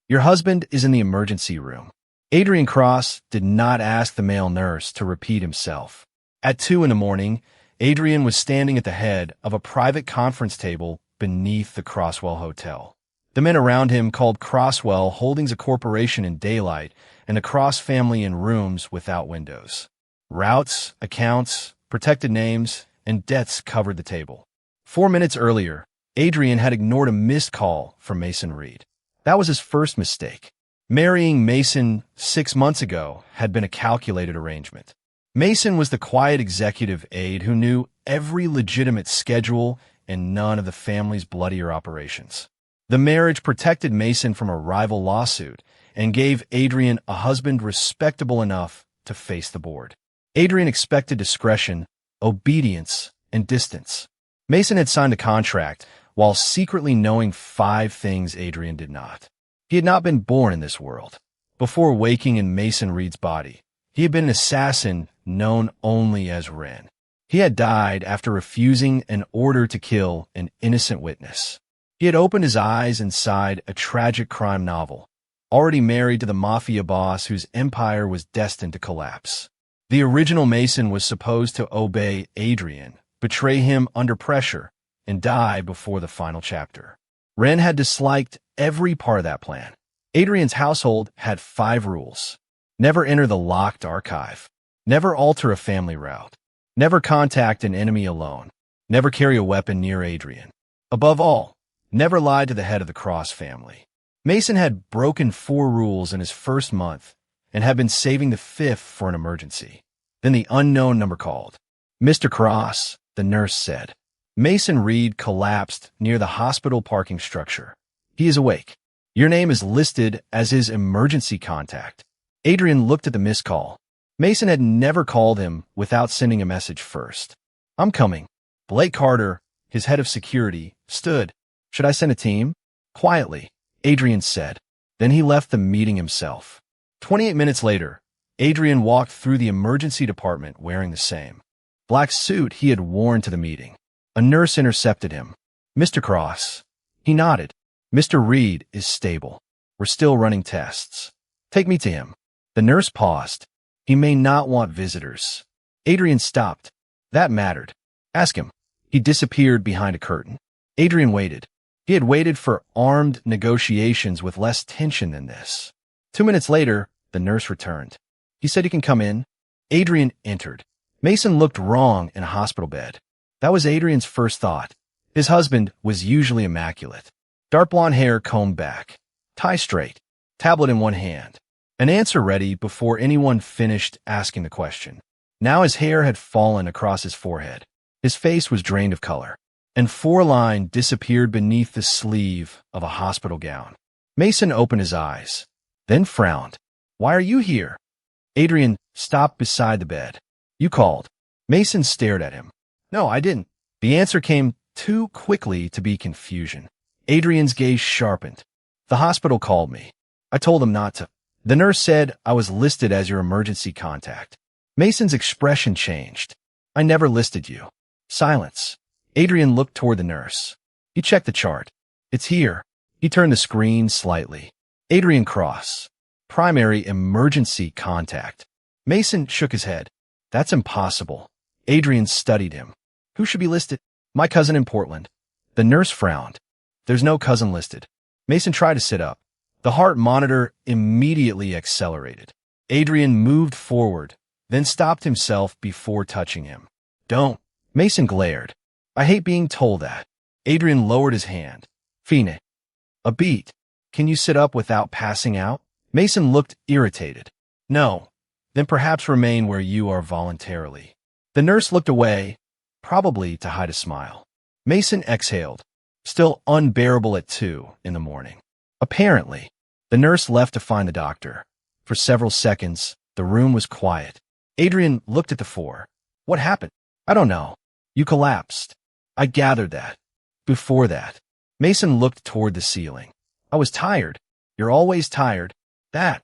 Your husband is in the emergency room. Adrian Cross did not ask the male nurse to repeat himself. At 2 in the morning, Adrian was standing at the head of a private conference table beneath the Crosswell Hotel. The men around him called Crosswell Holdings a corporation in daylight and the Cross family in rooms without windows. Routes, accounts, protected names, and deaths covered the table. 4 minutes earlier, Adrian had ignored a missed call from Mason Reed. That was his first mistake. Marrying Mason 6 months ago had been a calculated arrangement. Mason was the quiet executive aide who knew every legitimate schedule and none of the family's bloodier operations. The marriage protected Mason from a rival lawsuit and gave Adrian a husband respectable enough to face the board. Adrian expected discretion, obedience, and distance. Mason had signed a contract while secretly knowing 5 things Adrian did not. He had not been born in this world. Before waking in Mason Reed's body, he had been an assassin known only as Wren. He had died after refusing an order to kill an innocent witness. He had opened his eyes inside a tragic crime novel, already married to the mafia boss whose empire was destined to collapse. The original Mason was supposed to obey Adrian, betray him under pressure, and die before the final chapter. Wren had disliked every part of that plan. Adrian's household had 5 rules. Never enter the locked archive. Never alter a family route. Never contact an enemy alone. Never carry a weapon near Adrian. Above all, never lie to the head of the Cross family. Mason had broken 4 rules in his first month and had been saving the 5th for an emergency. Then the unknown number called. "Mr. Cross," the nurse said. Mason Reed collapsed near the hospital parking structure. "He is awake. Your name is listed as his emergency contact." Adrian looked at the missed call. Mason had never called him without sending a message first. "I'm coming." Blake Carter, his head of security, stood. "Should I send a team?" "Quietly," Adrian said. Then he left the meeting himself. 28 minutes later, Adrian walked through the emergency department wearing the same black suit he had worn to the meeting. A nurse intercepted him. "Mr. Cross." He nodded. "Mr. Reed is stable. We're still running tests. Take me to him." The nurse paused. "He may not want visitors." Adrian stopped. That mattered. "Ask him." He disappeared behind a curtain. Adrian waited. He had waited for armed negotiations with less tension than this. 2 minutes later, the nurse returned. "He said you can come in." Adrian entered. Mason looked wrong in a hospital bed. That was Adrian's first thought. His husband was usually immaculate. Dark blonde hair combed back. Tie straight. Tablet in one hand. An answer ready before anyone finished asking the question. Now his hair had fallen across his forehead. His face was drained of color, and 4 lines disappeared beneath the sleeve of a hospital gown. Mason opened his eyes, then frowned. "Why are you here?" Adrian stopped beside the bed. "You called." Mason stared at him. "No, I didn't." The answer came too quickly to be confusion. Adrian's gaze sharpened. "The hospital called me. I told them not to. The nurse said I was listed as your emergency contact." Mason's expression changed. "I never listed you." Silence. Adrian looked toward the nurse. He checked the chart. "It's here." He turned the screen slightly. Adrian Cross. Primary emergency contact. Mason shook his head. "That's impossible." Adrian studied him. "Who should be listed?" "My cousin in Portland." The nurse frowned. "There's no cousin listed." Mason tried to sit up. The heart monitor immediately accelerated. Adrian moved forward, then stopped himself before touching him. "Don't." Mason glared. "I hate being told that." Adrian lowered his hand. "Phoenix." "A beat. Can you sit up without passing out?" Mason looked irritated. "No." "Then perhaps remain where you are voluntarily." The nurse looked away, probably to hide a smile. Mason exhaled, still unbearable at 2 in the morning. Apparently, the nurse left to find the doctor. For several seconds, the room was quiet. Adrian looked at the 4. "What happened?" "I don't know. You collapsed." "I gathered that." "Before that." Mason looked toward the ceiling. "I was tired." "You're always tired." That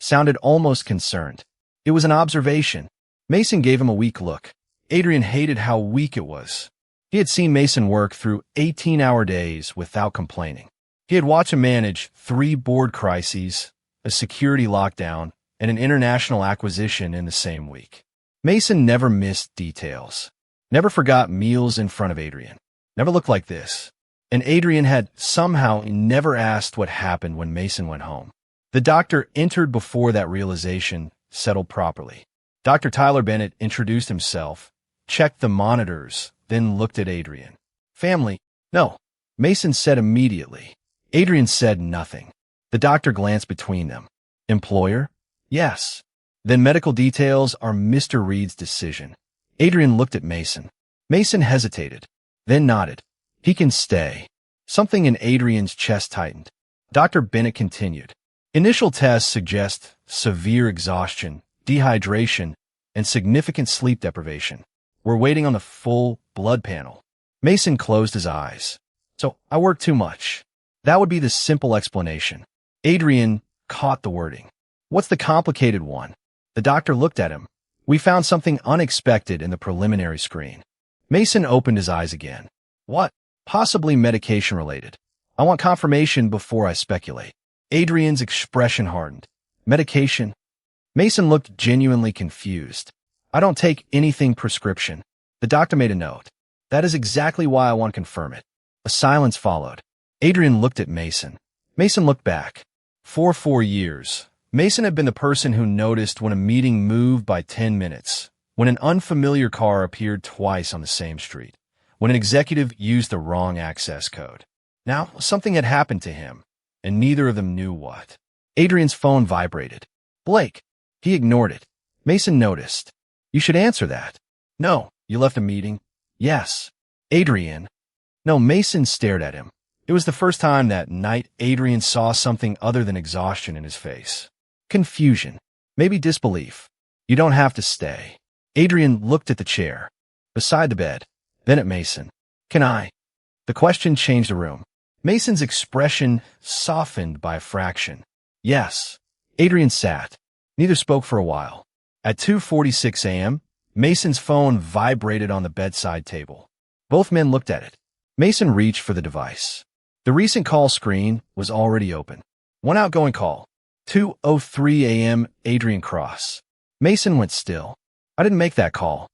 sounded almost concerned. It was an observation. Mason gave him a weak look. Adrian hated how weak it was. He had seen Mason work through 18-hour days without complaining. He had watched him manage 3 board crises, a security lockdown, and an international acquisition in the same week. Mason never missed details, never forgot meals in front of Adrian, never looked like this. And Adrian had somehow never asked what happened when Mason went home. The doctor entered before that realization settled properly. Dr. Tyler Bennett introduced himself, checked the monitors, then looked at Adrian. Family? No, Mason said immediately. Adrian said nothing. The doctor glanced between them. Employer? Yes. Then medical details are Mr. Reed's decision. Adrian looked at Mason. Mason hesitated, then nodded. He can stay. Something in Adrian's chest tightened. Dr. Bennett continued. Initial tests suggest severe exhaustion, dehydration, and significant sleep deprivation. We're waiting on the full blood panel. Mason closed his eyes. So, I work too much. That would be the simple explanation. Adrian caught the wording. What's the complicated one? The doctor looked at him. We found something unexpected in the preliminary screen. Mason opened his eyes again. What? Possibly medication-related. I want confirmation before I speculate. Adrian's expression hardened. Medication? Mason looked genuinely confused. I don't take anything prescription. The doctor made a note. That is exactly why I want to confirm it. A silence followed. Adrian looked at Mason. Mason looked back. For 4 years, Mason had been the person who noticed when a meeting moved by 10 minutes, when an unfamiliar car appeared twice on the same street, when an executive used the wrong access code. Now, something had happened to him, and neither of them knew what. Adrian's phone vibrated. Blake. He ignored it. Mason noticed. You should answer that. No. You left a meeting? Yes. Adrian. No, Mason stared at him. It was the first time that night Adrian saw something other than exhaustion in his face. Confusion. Maybe disbelief. You don't have to stay. Adrian looked at the chair, beside the bed, then at Mason. Can I? The question changed the room. Mason's expression softened by a fraction. Yes. Adrian sat. Neither spoke for a while. At 2:46 a.m., Mason's phone vibrated on the bedside table. Both men looked at it. Mason reached for the device. The recent call screen was already open. One outgoing call. 2:03 a.m. Adrian Cross. Mason went still. I didn't make that call.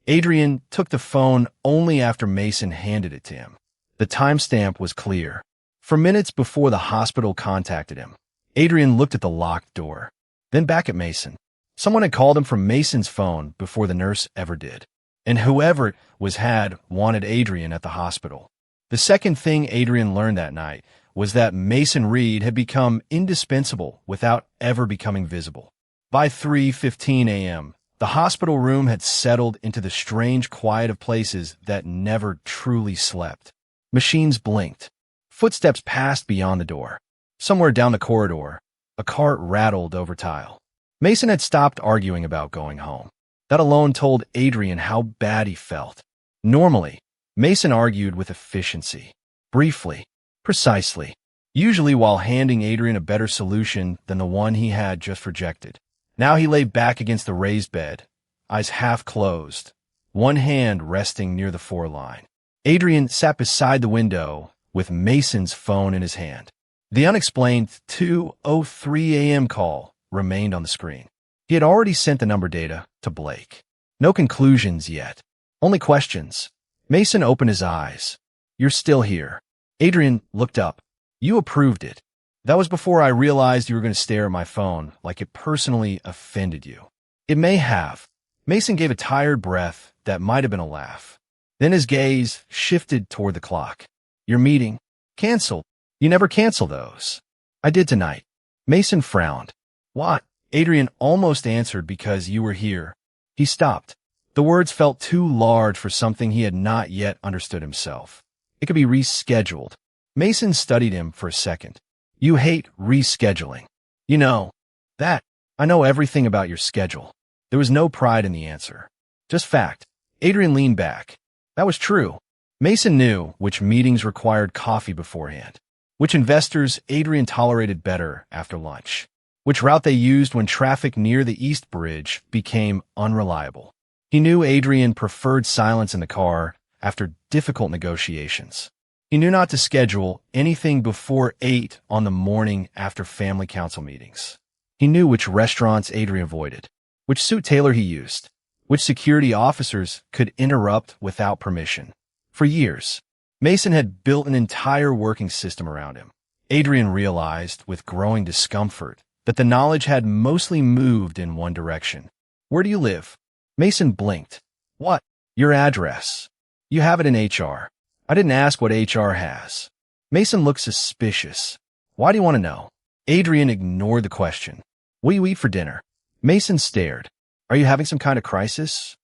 Adrian took the phone only after Mason handed it to him. The timestamp was clear. For minutes before the hospital contacted him. Adrian looked at the locked door, then back at Mason. Someone had called him from Mason's phone before the nurse ever did. And whoever it was had wanted Adrian at the hospital. The second thing Adrian learned that night was that Mason Reed had become indispensable without ever becoming visible. By 3:15 a.m., the hospital room had settled into the strange quiet of places that never truly slept. Machines blinked. Footsteps passed beyond the door. Somewhere down the corridor, a cart rattled over tile. Mason had stopped arguing about going home. That alone told Adrian how bad he felt. Normally, Mason argued with efficiency, briefly, precisely, usually while handing Adrian a better solution than the one he had just rejected. Now he lay back against the raised bed, eyes half closed, one hand resting near the floor line. Adrian sat beside the window with Mason's phone in his hand. The unexplained 2:03 a.m. call remained on the screen. He had already sent the number data to Blake. No conclusions yet, only questions. Mason opened his eyes. You're still here. Adrian looked up. You approved it. That was before I realized you were going to stare at my phone like it personally offended you. It may have. Mason gave a tired breath that might have been a laugh. Then his gaze shifted toward the clock. Your meeting? Canceled. You never cancel those. I did tonight. Mason frowned. What? Adrian almost answered because you were here. He stopped. The words felt too large for something he had not yet understood himself. It could be rescheduled. Mason studied him for a second. You hate rescheduling. You know that. I know everything about your schedule. There was no pride in the answer. Just fact. Adrian leaned back. That was true. Mason knew which meetings required coffee beforehand, which investors Adrian tolerated better after lunch, which route they used when traffic near the East Bridge became unreliable. He knew Adrian preferred silence in the car after difficult negotiations. He He knew not to schedule anything before 8 on the morning after family council meetings. He knew which restaurants Adrian avoided, which suit tailor he used, which security officers could interrupt without permission. For years, Mason had built an entire working system around him. Adrian realized, with growing discomfort, that the knowledge had mostly moved in one direction. Where do you live? Mason blinked. What? Your address. You have it in HR. I didn't ask what HR has. Mason looked suspicious. Why do you want to know? Adrian ignored the question. What do you eat for dinner? Mason stared. Are you having some kind of crisis?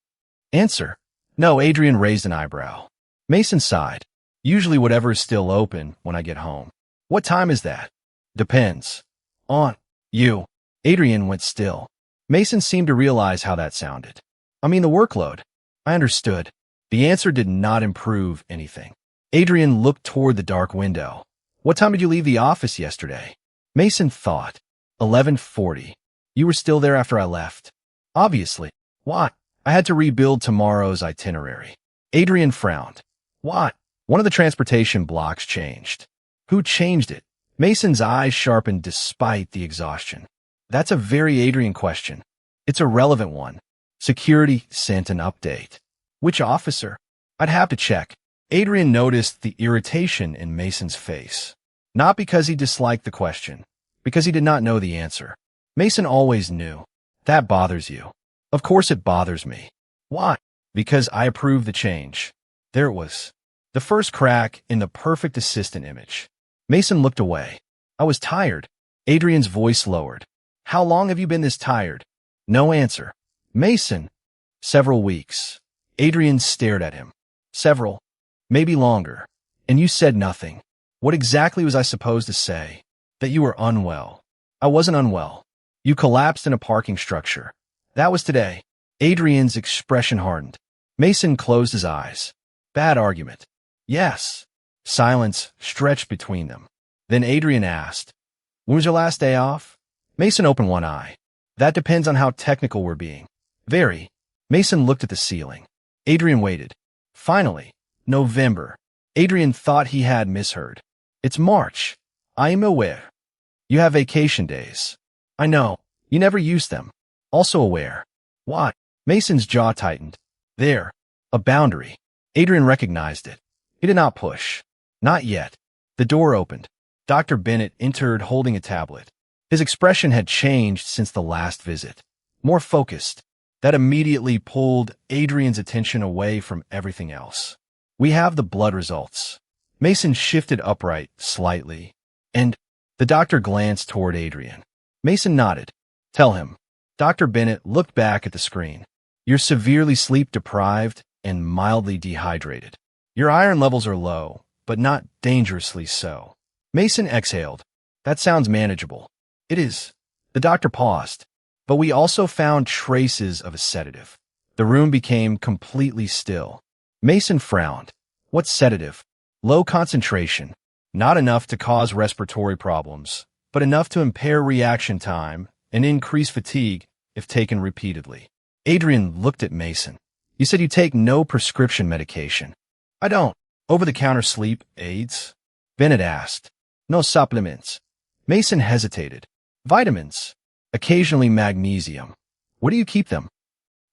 Answer. No. Adrian raised an eyebrow. Mason sighed. Usually whatever is still open when I get home. What time is that? Depends. On you. Adrian went still. Mason seemed to realize how that sounded. I mean the workload. I understood. The answer did not improve anything. Adrian looked toward the dark window. What time did you leave the office yesterday? Mason thought. 11:40. You were still there after I left. Obviously. Why? I had to rebuild tomorrow's itinerary. Adrian frowned. Why? One of the transportation blocks changed. Who changed it? Mason's eyes sharpened despite the exhaustion. That's a very Adrian question. It's a relevant one. Security sent an update. Which officer? I'd have to check. Adrian noticed the irritation in Mason's face. Not because he disliked the question, because he did not know the answer. Mason always knew. That bothers you. Of course it bothers me. Why? Because I approve the change. There it was. The first crack in the perfect assistant image. Mason looked away. I was tired. Adrian's voice lowered. How long have you been this tired? No answer. Mason. Several weeks. Adrian stared at him. Several. Maybe longer. And you said nothing. What exactly was I supposed to say? That you were unwell. I wasn't unwell. You collapsed in a parking structure. That was today. Adrian's expression hardened. Mason closed his eyes. Bad argument. Yes. Silence stretched between them. Then Adrian asked, when was your last day off? Mason opened one eye. That depends on how technical we're being. Very. Mason looked at the ceiling. Adrian waited. Finally, November. Adrian thought he had misheard. It's March. I am aware. You have vacation days. I know. You never use them. Also aware. Why? Mason's jaw tightened. There. A boundary. Adrian recognized it. He did not push. Not yet. The door opened. Dr. Bennett entered holding a tablet. His expression had changed since the last visit. More focused. That immediately pulled Adrian's attention away from everything else. We have the blood results. Mason shifted upright slightly, and the doctor glanced toward Adrian. Mason nodded. Tell him. Dr. Bennett looked back at the screen. You're severely sleep-deprived and mildly dehydrated. Your iron levels are low, but not dangerously so. Mason exhaled. That sounds manageable. It is. The doctor paused. But we also found traces of a sedative. The room became completely still. Mason frowned. What sedative? Low concentration. Not enough to cause respiratory problems, but enough to impair reaction time and increase fatigue if taken repeatedly. Adrian looked at Mason. You said you take no prescription medication. I don't. Over-the-counter sleep aids? Bennett asked. No supplements. Mason hesitated. Vitamins. Occasionally magnesium. Where do you keep them?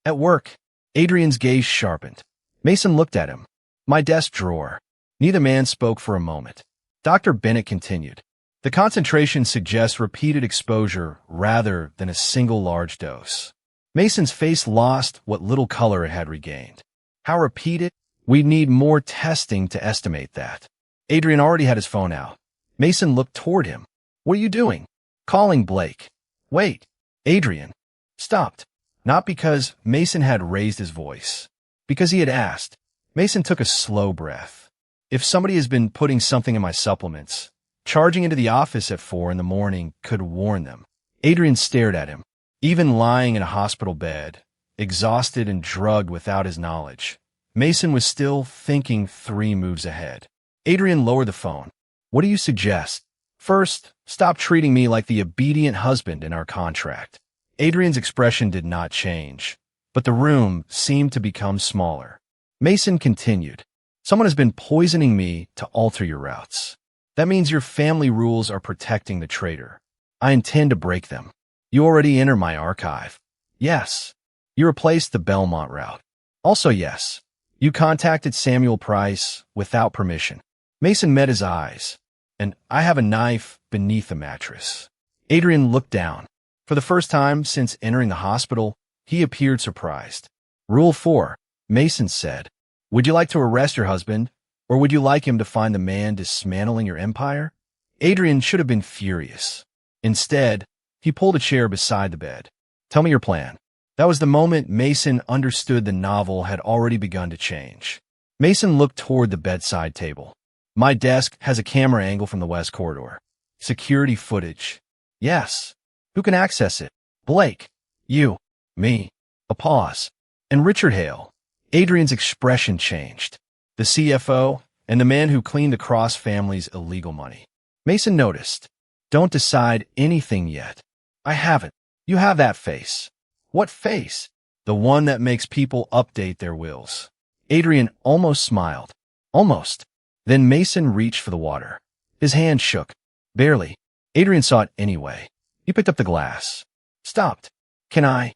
At work. Adrian's gaze sharpened. Mason looked at him. My desk drawer. Neither man spoke for a moment. Dr. Bennett continued. The concentration suggests repeated exposure rather than a single large dose. Mason's face lost what little color it had regained. How repeated? We'd need more testing to estimate that. Adrian already had his phone out. Mason looked toward him. What are you doing? Calling Blake. Wait. Adrian stopped. Not because Mason had raised his voice. Because he had asked. Mason took a slow breath. If somebody has been putting something in my supplements, charging into the office at 4 in the morning could warn them. Adrian stared at him. Even lying in a hospital bed, exhausted and drugged without his knowledge, Mason was still thinking 3 moves ahead. Adrian lowered the phone. What do you suggest? First, stop treating me like the obedient husband in our contract. Adrian's expression did not change, but the room seemed to become smaller. Mason continued. Someone has been poisoning me to alter your routes. That means your family rules are protecting the traitor. I intend to break them. You already enter my archive. Yes. You replaced the Belmont route. Also yes. You contacted Samuel Price without permission. Mason met his eyes. And I have a knife beneath the mattress. Adrian looked down. For the first time since entering the hospital, he appeared surprised. Rule 4, Mason said. Would you like to arrest your husband, or would you like him to find the man dismantling your empire? Adrian should have been furious. Instead, he pulled a chair beside the bed. Tell me your plan. That was the moment Mason understood the novel had already begun to change. Mason looked toward the bedside table. My desk has a camera angle from the west corridor. Security footage. Yes. Who can access it? Blake. You. Me. A pause. And Richard Hale. Adrian's expression changed. The CFO and the man who cleaned the Cross family's illegal money. Mason noticed. Don't decide anything yet. I haven't. You have that face. What face? The one that makes people update their wills. Adrian almost smiled. Almost. Then Mason reached for the water. His hand shook. Barely. Adrian saw it anyway. He picked up the glass. Stopped. Can I?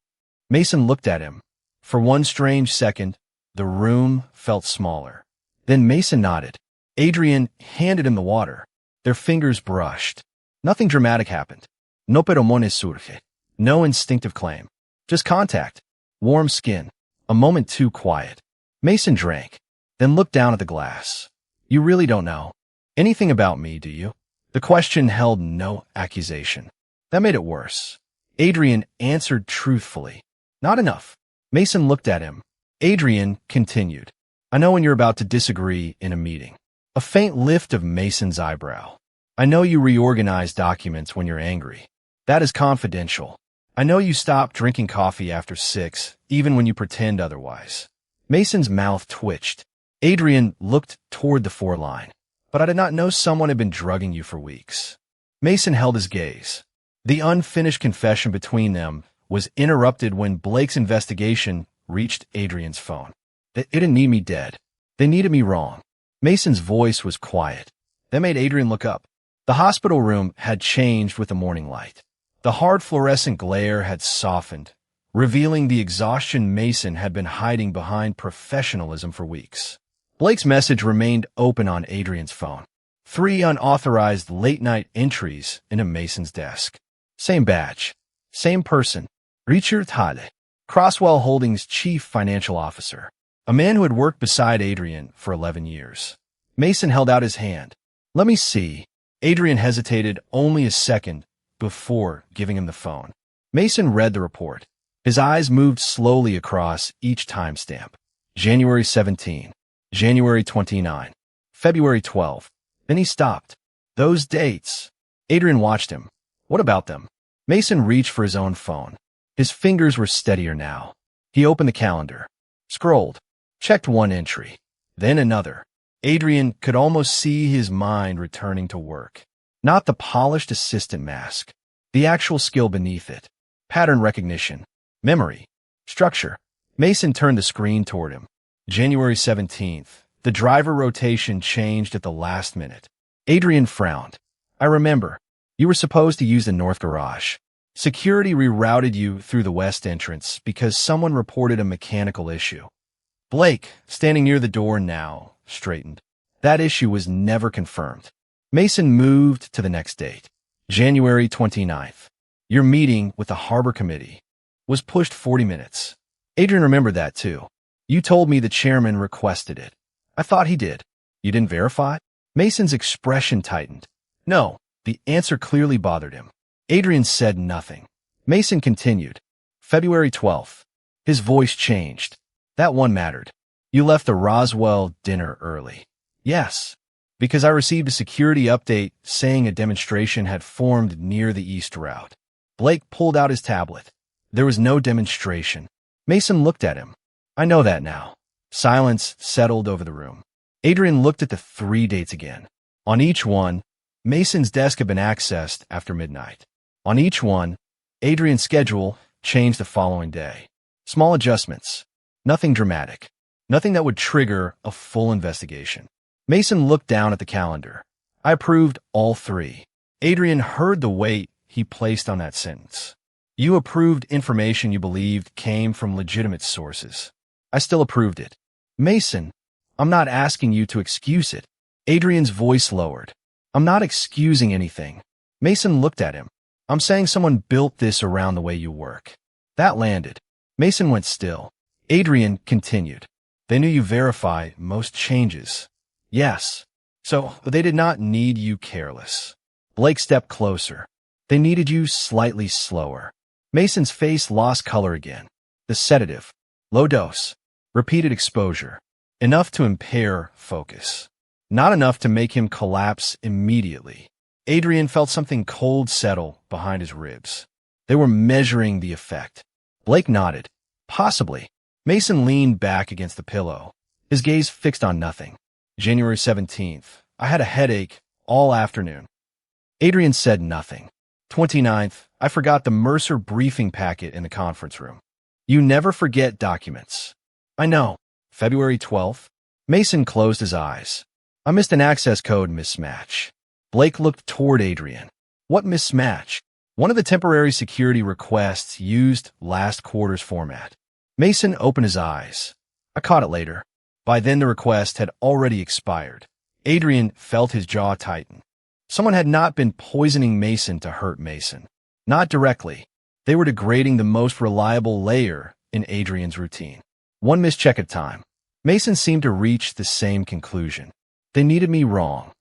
Mason looked at him. For one strange second, the room felt smaller. Then Mason nodded. Adrian handed him the water. Their fingers brushed. Nothing dramatic happened. No peromones surge. No instinctive claim. Just contact. Warm skin. A moment too quiet. Mason drank, then looked down at the glass. You really don't know anything about me, do you? The question held no accusation. That made it worse. Adrian answered truthfully. Not enough. Mason looked at him. Adrian continued. I know when you're about to disagree in a meeting. A faint lift of Mason's eyebrow. I know you reorganize documents when you're angry. That is confidential. I know you stop drinking coffee after 6, even when you pretend otherwise. Mason's mouth twitched. Adrian looked toward the foreline. But I did not know someone had been drugging you for weeks. Mason held his gaze. The unfinished confession between them was interrupted when Blake's investigation reached Adrian's phone. They didn't need me dead. They needed me wrong. Mason's voice was quiet. That made Adrian look up. The hospital room had changed with the morning light. The hard fluorescent glare had softened, revealing the exhaustion Mason had been hiding behind professionalism for weeks. Blake's message remained open on Adrian's phone. 3 unauthorized late-night entries into Mason's desk. Same badge. Same person. Richard Hale, Crosswell Holdings chief financial officer. A man who had worked beside Adrian for 11 years. Mason held out his hand. Let me see. Adrian hesitated only a second before giving him the phone. Mason read the report. His eyes moved slowly across each timestamp. January 17, January 29, February 12. Then he stopped. Those dates. Adrian watched him. What about them? Mason reached for his own phone. His fingers were steadier now. He opened the calendar. Scrolled. Checked one entry. Then another. Adrian could almost see his mind returning to work. Not the polished assistant mask. The actual skill beneath it. Pattern recognition. Memory. Structure. Mason turned the screen toward him. January 17th. The driver rotation changed at the last minute. Adrian frowned. I remember. You were supposed to use the north garage. Security rerouted you through the west entrance because someone reported a mechanical issue. Blake, standing near the door now, straightened. That issue was never confirmed. Mason moved to the next date. January 29th. Your meeting with the Harbor Committee was pushed 40 minutes. Adrian remembered that too. You told me the chairman requested it. I thought he did. You didn't verify? Mason's expression tightened. No, the answer clearly bothered him. Adrian said nothing. Mason continued. February 12th. His voice changed. That one mattered. You left the Roswell dinner early. Yes, because I received a security update saying a demonstration had formed near the east route. Blake pulled out his tablet. There was no demonstration. Mason looked at him. I know that now. Silence settled over the room. Adrian looked at the 3 dates again. On each one, Mason's desk had been accessed after midnight. On each one, Adrian's schedule changed the following day. Small adjustments. Nothing dramatic. Nothing that would trigger a full investigation. Mason looked down at the calendar. I approved all 3. Adrian heard the weight he placed on that sentence. You approved information you believed came from legitimate sources. I still approved it. Mason, I'm not asking you to excuse it. Adrian's voice lowered. I'm not excusing anything. Mason looked at him. I'm saying someone built this around the way you work. That landed. Mason went still. Adrian continued. They knew you verify most changes. Yes. So they did not need you careless. Blake stepped closer. They needed you slightly slower. Mason's face lost color again. The sedative. Low dose. Repeated exposure. Enough to impair focus. Not enough to make him collapse immediately. Adrian felt something cold settle behind his ribs. They were measuring the effect. Blake nodded. Possibly. Mason leaned back against the pillow, his gaze fixed on nothing. January 17th. I had a headache all afternoon. Adrian said nothing. 29th. I forgot the Mercer briefing packet in the conference room. You never forget documents. I know. February 12th. Mason closed his eyes. I missed an access code mismatch. Blake looked toward Adrian. What mismatch? One of the temporary security requests used last quarter's format. Mason opened his eyes. I caught it later. By then the request had already expired. Adrian felt his jaw tighten. Someone had not been poisoning Mason to hurt Mason. Not directly. They were degrading the most reliable layer in Adrian's routine. One mischeck at a time. Mason seemed to reach the same conclusion. They needed me wrong.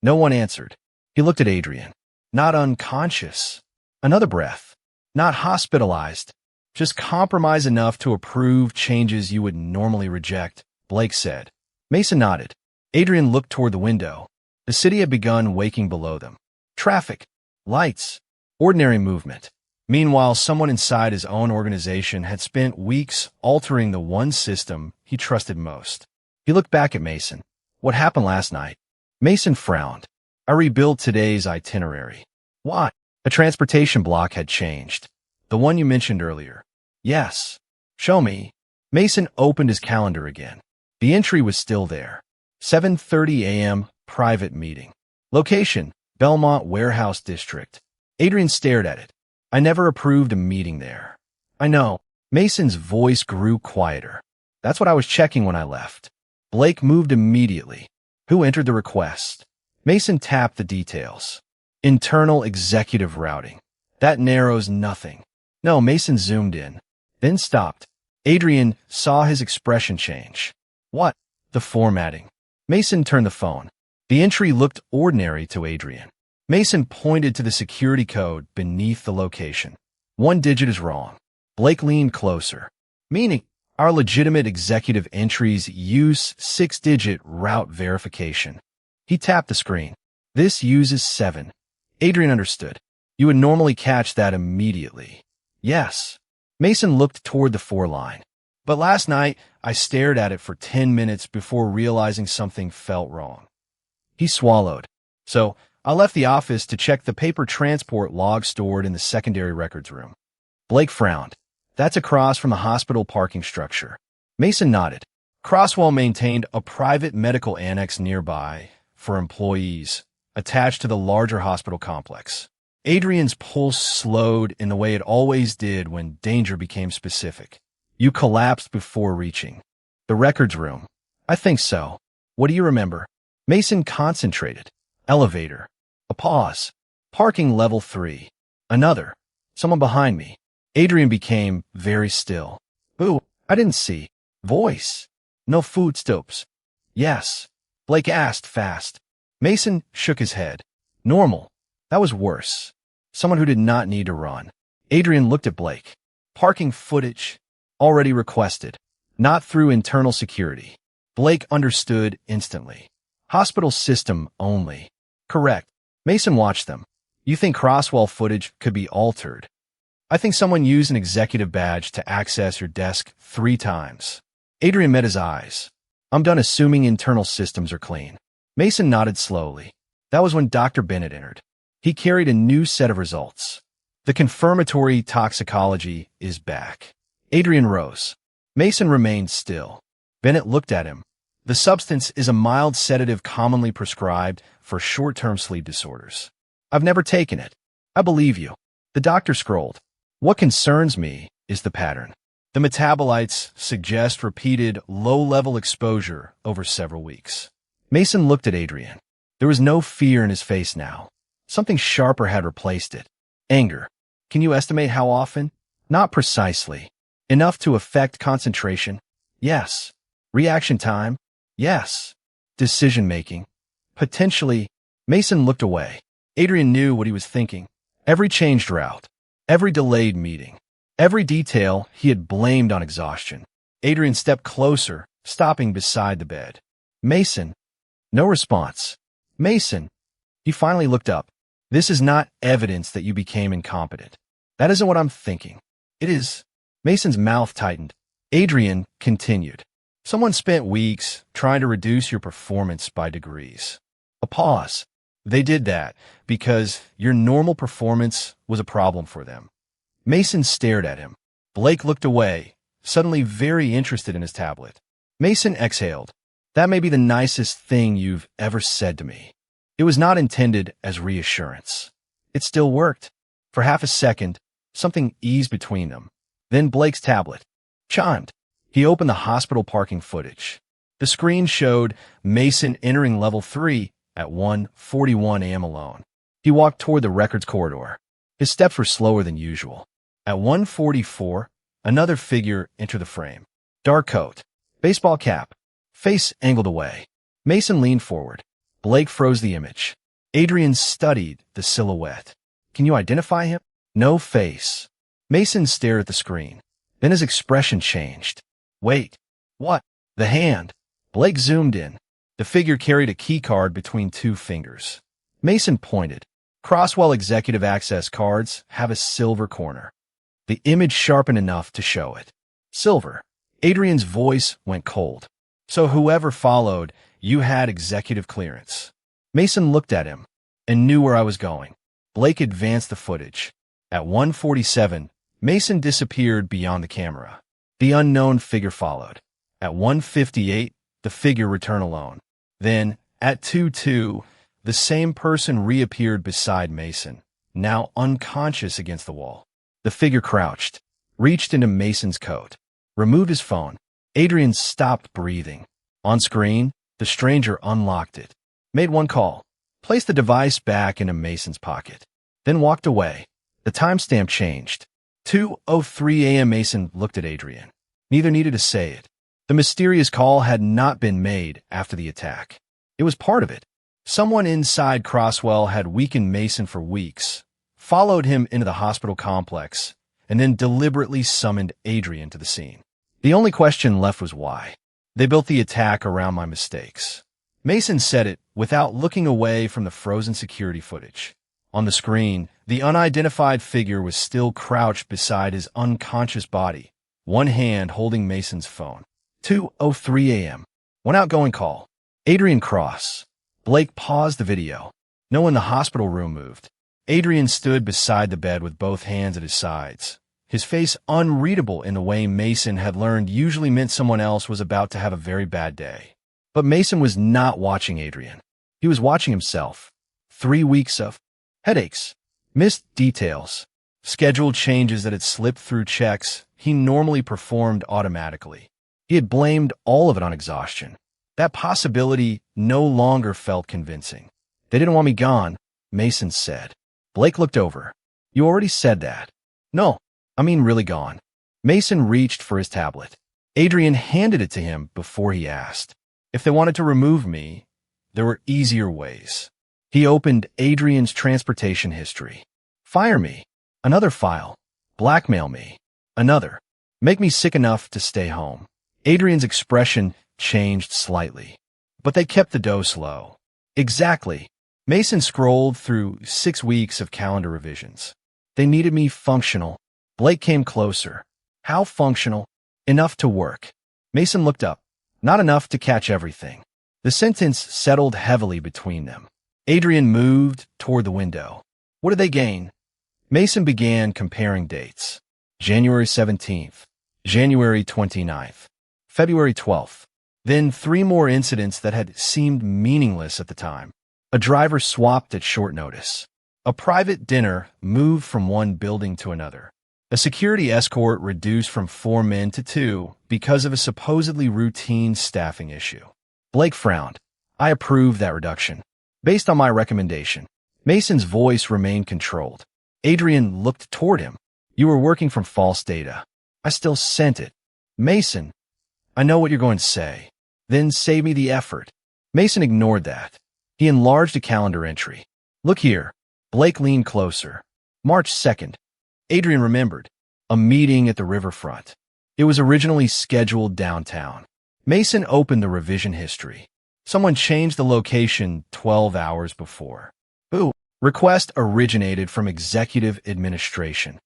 No one answered. He looked at Adrian. Not unconscious. Another breath. Not hospitalized. Just compromise enough to approve changes you would normally reject, Blake said. Mason nodded. Adrian looked toward the window. The city had begun waking below them. Traffic. Lights. Ordinary movement. Meanwhile, someone inside his own organization had spent weeks altering the one system he trusted most. He looked back at Mason. What happened last night? Mason frowned. I rebuilt today's itinerary. Why? A transportation block had changed. The one you mentioned earlier. Yes. Show me. Mason opened his calendar again. The entry was still there. 7:30 a.m. private meeting. Location, Belmont Warehouse District. Adrian stared at it. I never approved a meeting there. I know. Mason's voice grew quieter. That's what I was checking when I left. Blake moved immediately. Who entered the request? Mason tapped the details. Internal executive routing. That narrows nothing. No, Mason zoomed in, then stopped. Adrian saw his expression change. What? The formatting. Mason turned the phone. The entry looked ordinary to Adrian. Mason pointed to the security code beneath the location. One digit is wrong. Blake leaned closer. Meaning, our legitimate executive entries use 6-digit route verification. He tapped the screen. This uses 7. Adrian understood. You would normally catch that immediately. Yes. Mason looked toward the 4 line. But last night, I stared at it for 10 minutes before realizing something felt wrong. He swallowed. So, I left the office to check the paper transport log stored in the secondary records room. Blake frowned. That's across from the hospital parking structure. Mason nodded. Crosswell maintained a private medical annex nearby for employees, attached to the larger hospital complex. Adrian's pulse slowed in the way it always did when danger became specific. You collapsed before reaching. The records room. I think so. What do you remember? Mason concentrated. Elevator. A pause. Parking level 3. Another. Someone behind me. Adrian became very still. Ooh, I didn't see. Voice. No footsteps. Yes. Blake asked fast. Mason shook his head. Normal. That was worse. Someone who did not need to run. Adrian looked at Blake. Parking footage. Already requested. Not through internal security. Blake understood instantly. Hospital system only. Correct. Mason watched them. You think Crosswell footage could be altered? I think someone used an executive badge to access your desk 3 times. Adrian met his eyes. I'm done assuming internal systems are clean. Mason nodded slowly. That was when Dr. Bennett entered. He carried a new set of results. The confirmatory toxicology is back. Adrian rose. Mason remained still. Bennett looked at him. The substance is a mild sedative commonly prescribed for short-term sleep disorders. I've never taken it. I believe you. The doctor scrolled. What concerns me is the pattern. The metabolites suggest repeated low-level exposure over several weeks. Mason looked at Adrian. There was no fear in his face now. Something sharper had replaced it. Anger. Can you estimate how often? Not precisely. Enough to affect concentration? Yes. Reaction time? Yes. Decision-making? Potentially. Mason looked away. Adrian knew what he was thinking. Every changed route, every delayed meeting, every detail he had blamed on exhaustion. Adrian stepped closer, stopping beside the bed. Mason. No response. Mason. He finally looked up. This is not evidence that you became incompetent. That isn't what I'm thinking. It is. Mason's mouth tightened. Adrian continued. Someone spent weeks trying to reduce your performance by degrees. A pause. They did that because your normal performance was a problem for them. Mason stared at him. Blake looked away, suddenly very interested in his tablet. Mason exhaled. That may be the nicest thing you've ever said to me. It was not intended as reassurance. It still worked. For half a second, something eased between them. Then Blake's tablet chimed. He opened the hospital parking footage. The screen showed Mason entering level 3 at 1:41 a.m. alone. He walked toward the records corridor. His steps were slower than usual. At 1:44, another figure entered the frame. Dark coat, baseball cap, face angled away. Mason leaned forward. Blake froze the image. Adrian studied the silhouette. Can you identify him? No face. Mason stared at the screen. Then his expression changed. Wait. What? The hand. Blake zoomed in. The figure carried a key card between two fingers. Mason pointed. Crosswell executive access cards have a silver corner. The image sharpened enough to show it. Silver. Adrian's voice went cold. So whoever followed, you had executive clearance. Mason looked at him and knew where I was going. Blake advanced the footage. At 1:47, Mason disappeared beyond the camera. The unknown figure followed. At 1:58, the figure returned alone. Then, at 2:02, the same person reappeared beside Mason, now unconscious against the wall. The figure crouched, reached into Mason's coat, removed his phone. Adrian stopped breathing. On screen, the stranger unlocked it, made one call, placed the device back into Mason's pocket, then walked away. The timestamp changed. 2:03 a.m. Mason looked at Adrian. Neither needed to say it. The mysterious call had not been made after the attack. It was part of it. Someone inside Crosswell had weakened Mason for weeks, followed him into the hospital complex, and then deliberately summoned Adrian to the scene. The only question left was why. They built the attack around my mistakes. Mason said it without looking away from the frozen security footage. On the screen, the unidentified figure was still crouched beside his unconscious body, one hand holding Mason's phone. 2:03 a.m. One outgoing call. Adrian Cross. Blake paused the video. No one in the hospital room moved. Adrian stood beside the bed with both hands at his sides, his face unreadable in the way Mason had learned usually meant someone else was about to have a very bad day. But Mason was not watching Adrian. He was watching himself. 3 weeks of headaches, missed details, scheduled changes that had slipped through checks he normally performed automatically. He had blamed all of it on exhaustion. That possibility no longer felt convincing. They didn't want me gone, Mason said. Blake looked over. You already said that. No, I mean really gone. Mason reached for his tablet. Adrian handed it to him before he asked. If they wanted to remove me, there were easier ways. He opened Adrian's transportation history. Fire me. Another file. Blackmail me. Another. Make me sick enough to stay home. Adrian's expression changed slightly, but they kept the dose low. Exactly. Mason scrolled through 6 weeks of calendar revisions. They needed me functional. Blake came closer. How functional? Enough to work. Mason looked up. Not enough to catch everything. The sentence settled heavily between them. Adrian moved toward the window. What did they gain? Mason began comparing dates. January 17th, January 29th, February 12th. Then 3 more incidents that had seemed meaningless at the time. A driver swapped at short notice. A private dinner moved from one building to another. A security escort reduced from 4 men to 2 because of a supposedly routine staffing issue. Blake frowned. I approve that reduction. Based on my recommendation. Mason's voice remained controlled. Adrian looked toward him. You were working from false data. I still sent it. Mason, I know what you're going to say. Then save me the effort. Mason ignored that. He enlarged a calendar entry. Look here. Blake leaned closer. March 2nd. Adrian remembered. A meeting at the riverfront. It was originally scheduled downtown. Mason opened the revision history. Someone changed the location 12 hours before. Ooh. Request originated from executive administration.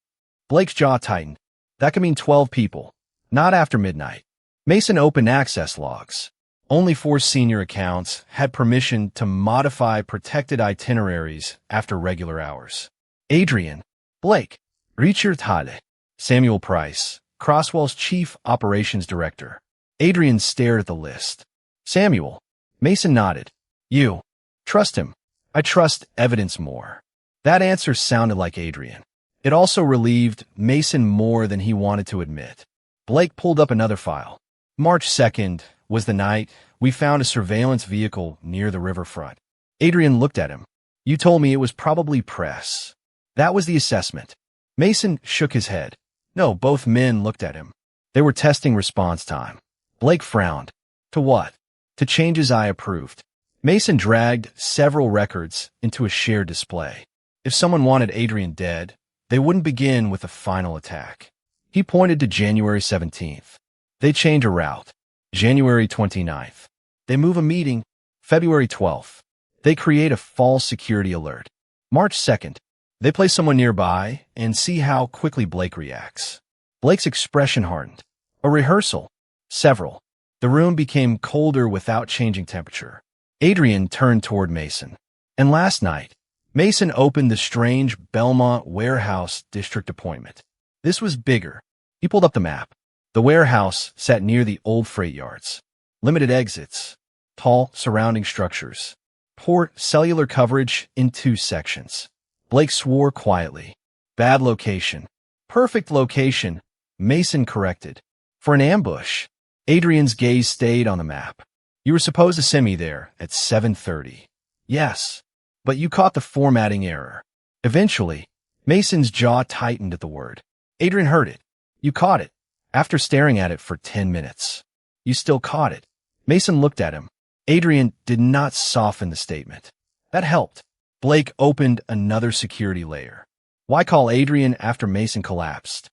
Blake's jaw tightened. That could mean 12 people. Not after midnight. Mason opened access logs. Only 4 senior accounts had permission to modify protected itineraries after regular hours. Adrian, Blake, Richard Hale, Samuel Price, Crosswell's chief operations director. Adrian stared at the list. Samuel. Mason nodded. You. Trust him. I trust evidence more. That answer sounded like Adrian. It also relieved Mason more than he wanted to admit. Blake pulled up another file. March 2nd was the night we found a surveillance vehicle near the riverfront. Adrian looked at him. You told me it was probably press. That was the assessment. Mason shook his head. No, both men looked at him. They were testing response time. Blake frowned. To what? To changes I approved. Mason dragged several records into a shared display. If someone wanted Adrian dead, they wouldn't begin with a final attack. He pointed to January 17th. They change a route. January 29th. They move a meeting. February 12th. They create a false security alert. March 2nd. They place someone nearby and see how quickly Blake reacts. Blake's expression hardened. A rehearsal. Several. The room became colder without changing temperature. Adrian turned toward Mason. And last night, Mason opened the strange Belmont warehouse district appointment. This was bigger. He pulled up the map. The warehouse sat near the old freight yards. Limited exits. Tall, surrounding structures. Poor cellular coverage in 2 sections. Blake swore quietly. Bad location. Perfect location, Mason corrected. For an ambush. Adrian's gaze stayed on the map. You were supposed to send me there at 7:30. Yes, but you caught the formatting error. Eventually, Mason's jaw tightened at the word. Adrian heard it. You caught it. After staring at it for 10 minutes. You still caught it. Mason looked at him. Adrian did not soften the statement. That helped. Blake opened another security layer. Why call Adrian after Mason collapsed?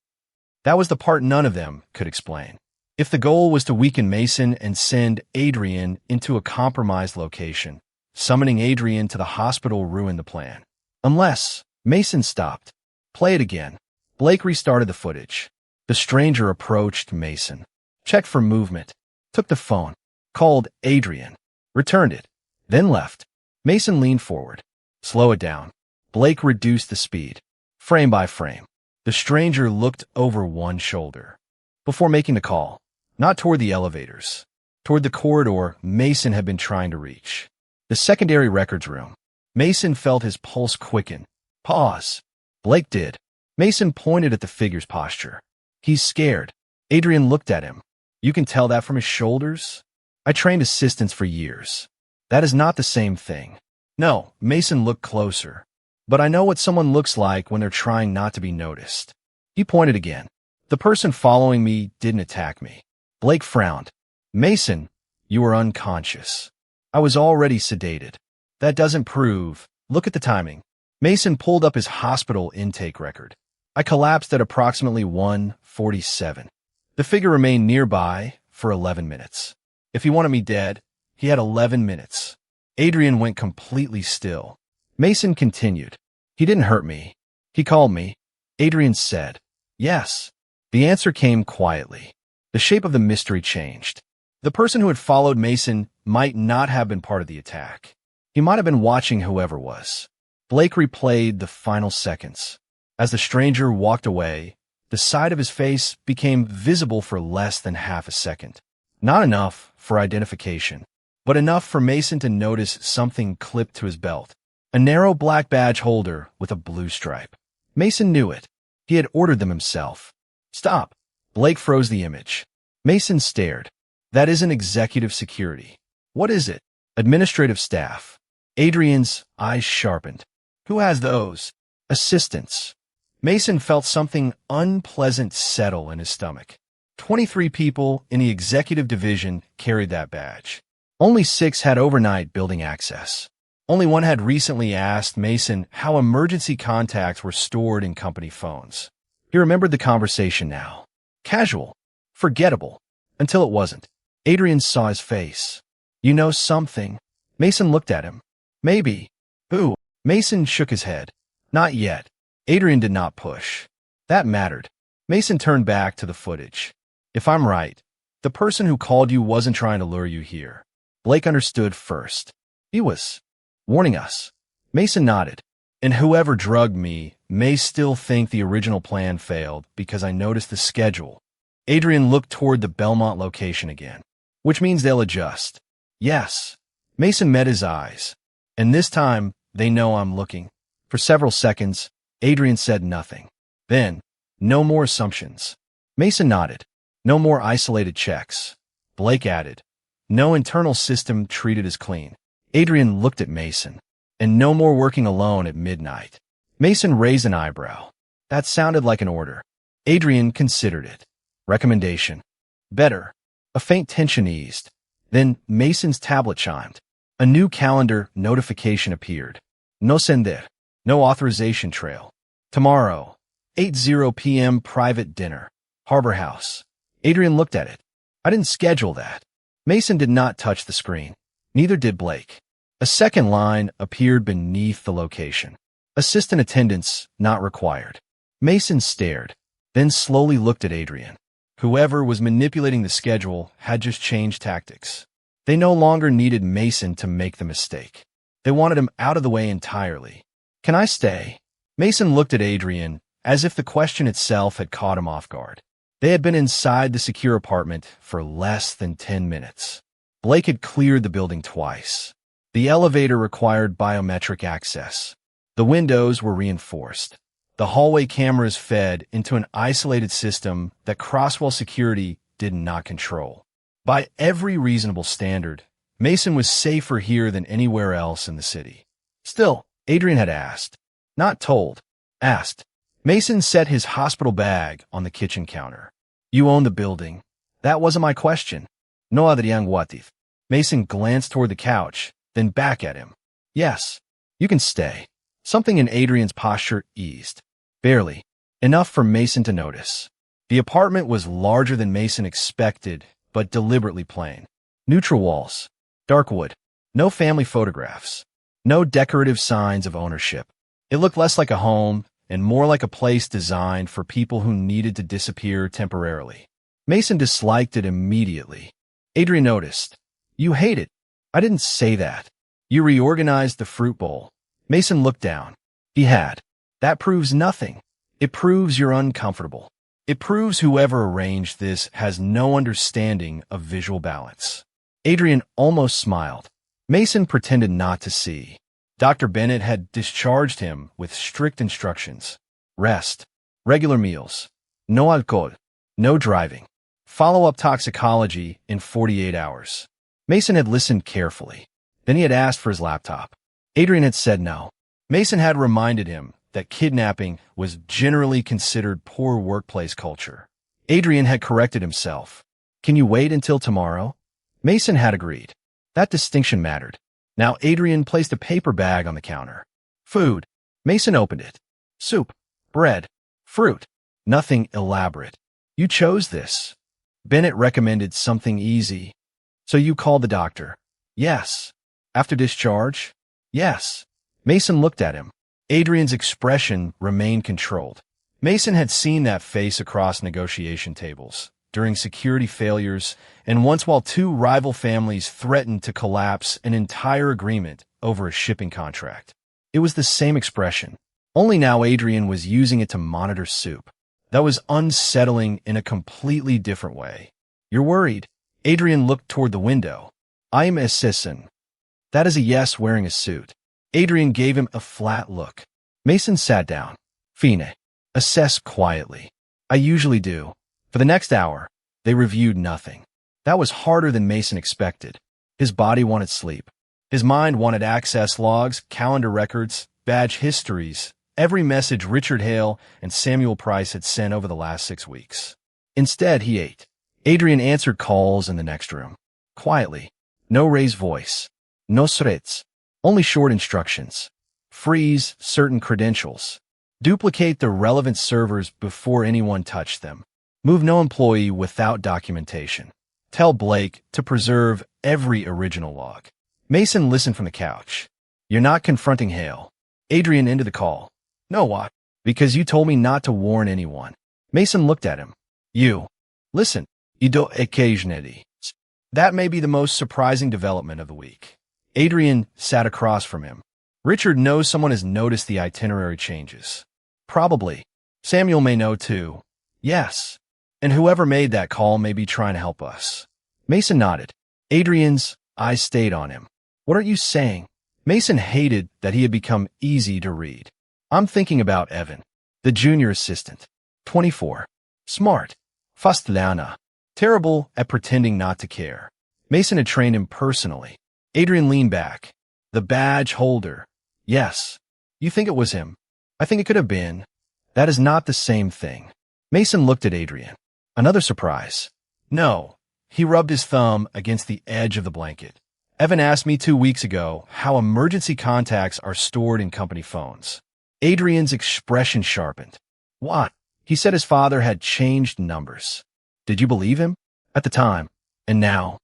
That was the part none of them could explain. If the goal was to weaken Mason and send Adrian into a compromised location, summoning Adrian to the hospital ruined the plan. Unless Mason stopped. Play it again. Blake restarted the footage. The stranger approached Mason. Checked for movement. Took the phone. Called Adrian. Returned it. Then left. Mason leaned forward. Slow it down. Blake reduced the speed. Frame by frame. The stranger looked over one shoulder. Before making the call. Not toward the elevators. Toward the corridor Mason had been trying to reach. The secondary records room. Mason felt his pulse quicken. Pause. Blake did. Mason pointed at the figure's posture. He's scared. Adrian looked at him. You can tell that from his shoulders? I trained assistants for years. That is not the same thing. No, Mason looked closer. But I know what someone looks like when they're trying not to be noticed. He pointed again. The person following me didn't attack me. Blake frowned. Mason, you were unconscious. I was already sedated. That doesn't prove. Look at the timing. Mason pulled up his hospital intake record. I collapsed at approximately 1:47. The figure remained nearby for 11 minutes. If he wanted me dead, he had 11 minutes. Adrian went completely still. Mason continued. He didn't hurt me. He called me. Adrian said, yes. The answer came quietly. The shape of the mystery changed. The person who had followed Mason might not have been part of the attack. He might have been watching whoever was. Blake replayed the final seconds. As the stranger walked away, the side of his face became visible for less than half a second. Not enough for identification, but enough for Mason to notice something clipped to his belt. A narrow black badge holder with a blue stripe. Mason knew it. He had ordered them himself. Stop. Blake froze the image. Mason stared. That isn't executive security. What is it? Administrative staff. Adrian's eyes sharpened. Who has those? Assistants. Mason felt something unpleasant settle in his stomach. 23 people in the executive division carried that badge. Only 6 had overnight building access. Only 1 had recently asked Mason how emergency contacts were stored in company phones. He remembered the conversation now. Casual. Forgettable. Until it wasn't. Adrian saw his face. You know something? Mason looked at him. Maybe. Who? Mason shook his head. Not yet. Adrian did not push. That mattered. Mason turned back to the footage. If I'm right, the person who called you wasn't trying to lure you here. Blake understood first. He was warning us. Mason nodded. And whoever drugged me may still think the original plan failed because I noticed the schedule. Adrian looked toward the Belmont location again. Which means they'll adjust. Yes. Mason met his eyes. And this time, they know I'm looking. For several seconds, Adrian said nothing. Then, no more assumptions. Mason nodded. No more isolated checks. Blake added. No internal system treated as clean. Adrian looked at Mason. And no more working alone at midnight. Mason raised an eyebrow. That sounded like an order. Adrian considered it. Recommendation. Better. A faint tension eased. Then Mason's tablet chimed. A new calendar notification appeared. No sender. No authorization trail. Tomorrow. 8:00 p.m. private dinner. Harbor House. Adrian looked at it. I didn't schedule that. Mason did not touch the screen. Neither did Blake. A second line appeared beneath the location. Assistant attendance not required. Mason stared, then slowly looked at Adrian. Whoever was manipulating the schedule had just changed tactics. They no longer needed Mason to make the mistake. They wanted him out of the way entirely. Can I stay? Mason looked at Adrian as if the question itself had caught him off guard. They had been inside the secure apartment for less than 10 minutes. Blake had cleared the building twice. The elevator required biometric access. The windows were reinforced. The hallway cameras fed into an isolated system that Crosswell Security did not control. By every reasonable standard, Mason was safer here than anywhere else in the city. Still, Adrian had asked. Not told. Asked. Mason set his hospital bag on the kitchen counter. You own the building. That wasn't my question. No, Adrian Watif. Mason glanced toward the couch, then back at him. Yes, you can stay. Something in Adrian's posture eased. Barely. Enough for Mason to notice. The apartment was larger than Mason expected, but deliberately plain. Neutral walls. Dark wood. No family photographs. No decorative signs of ownership. It looked less like a home and more like a place designed for people who needed to disappear temporarily. Mason disliked it immediately. Adrian noticed. You hate it. I didn't say that. You reorganized the fruit bowl. Mason looked down. He had. That proves nothing. It proves you're uncomfortable. It proves whoever arranged this has no understanding of visual balance. Adrian almost smiled. Mason pretended not to see. Dr. Bennett had discharged him with strict instructions. Rest. Regular meals. No alcohol. No driving. Follow-up toxicology in 48 hours. Mason had listened carefully. Then he had asked for his laptop. Adrian had said no. Mason had reminded him that kidnapping was generally considered poor workplace culture. Adrian had corrected himself. Can you wait until tomorrow? Mason had agreed. That distinction mattered. Now Adrian placed a paper bag on the counter. Food. Mason opened it. Soup. Bread. Fruit. Nothing elaborate. You chose this. Bennett recommended something easy. So you called the doctor? Yes. After discharge? Yes. Mason looked at him. Adrian's expression remained controlled. Mason had seen that face across negotiation tables, during security failures, and once while 2 rival families threatened to collapse an entire agreement over a shipping contract. It was the same expression, only now Adrian was using it to monitor Soup. That was unsettling in a completely different way. You're worried? Adrian looked toward the window. I am assassin. That is a yes wearing a suit. Adrian gave him a flat look. Mason sat down. Fine. Assess quietly. I usually do. For the next hour, they reviewed nothing. That was harder than Mason expected. His body wanted sleep. His mind wanted access logs, calendar records, badge histories, every message Richard Hale and Samuel Price had sent over the last 6 weeks. Instead, he ate. Adrian answered calls in the next room. Quietly. No raised voice. No threats. Only short instructions. Freeze certain credentials. Duplicate the relevant servers before anyone touched them. Move no employee without documentation. Tell Blake to preserve every original log. Mason listened from the couch. You're not confronting Hale. Adrian ended the call. No, what? Because you told me not to warn anyone. Mason looked at him. You. Listen. You do occasionally. That may be the most surprising development of the week. Adrian sat across from him. Richard knows someone has noticed the itinerary changes. Probably. Samuel may know too. Yes. And whoever made that call may be trying to help us. Mason nodded. Adrian's eyes stayed on him. What are you saying? Mason hated that he had become easy to read. I'm thinking about Evan, the junior assistant. 24. Smart. Fastlana. Terrible at pretending not to care. Mason had trained him personally. Adrian leaned back. The badge holder. Yes. You think it was him? I think it could have been. That is not the same thing. Mason looked at Adrian. Another surprise. No. He rubbed his thumb against the edge of the blanket. Evan asked me 2 weeks ago how emergency contacts are stored in company phones. Adrian's expression sharpened. What? He said his father had changed numbers. Did you believe him? At the time. And now?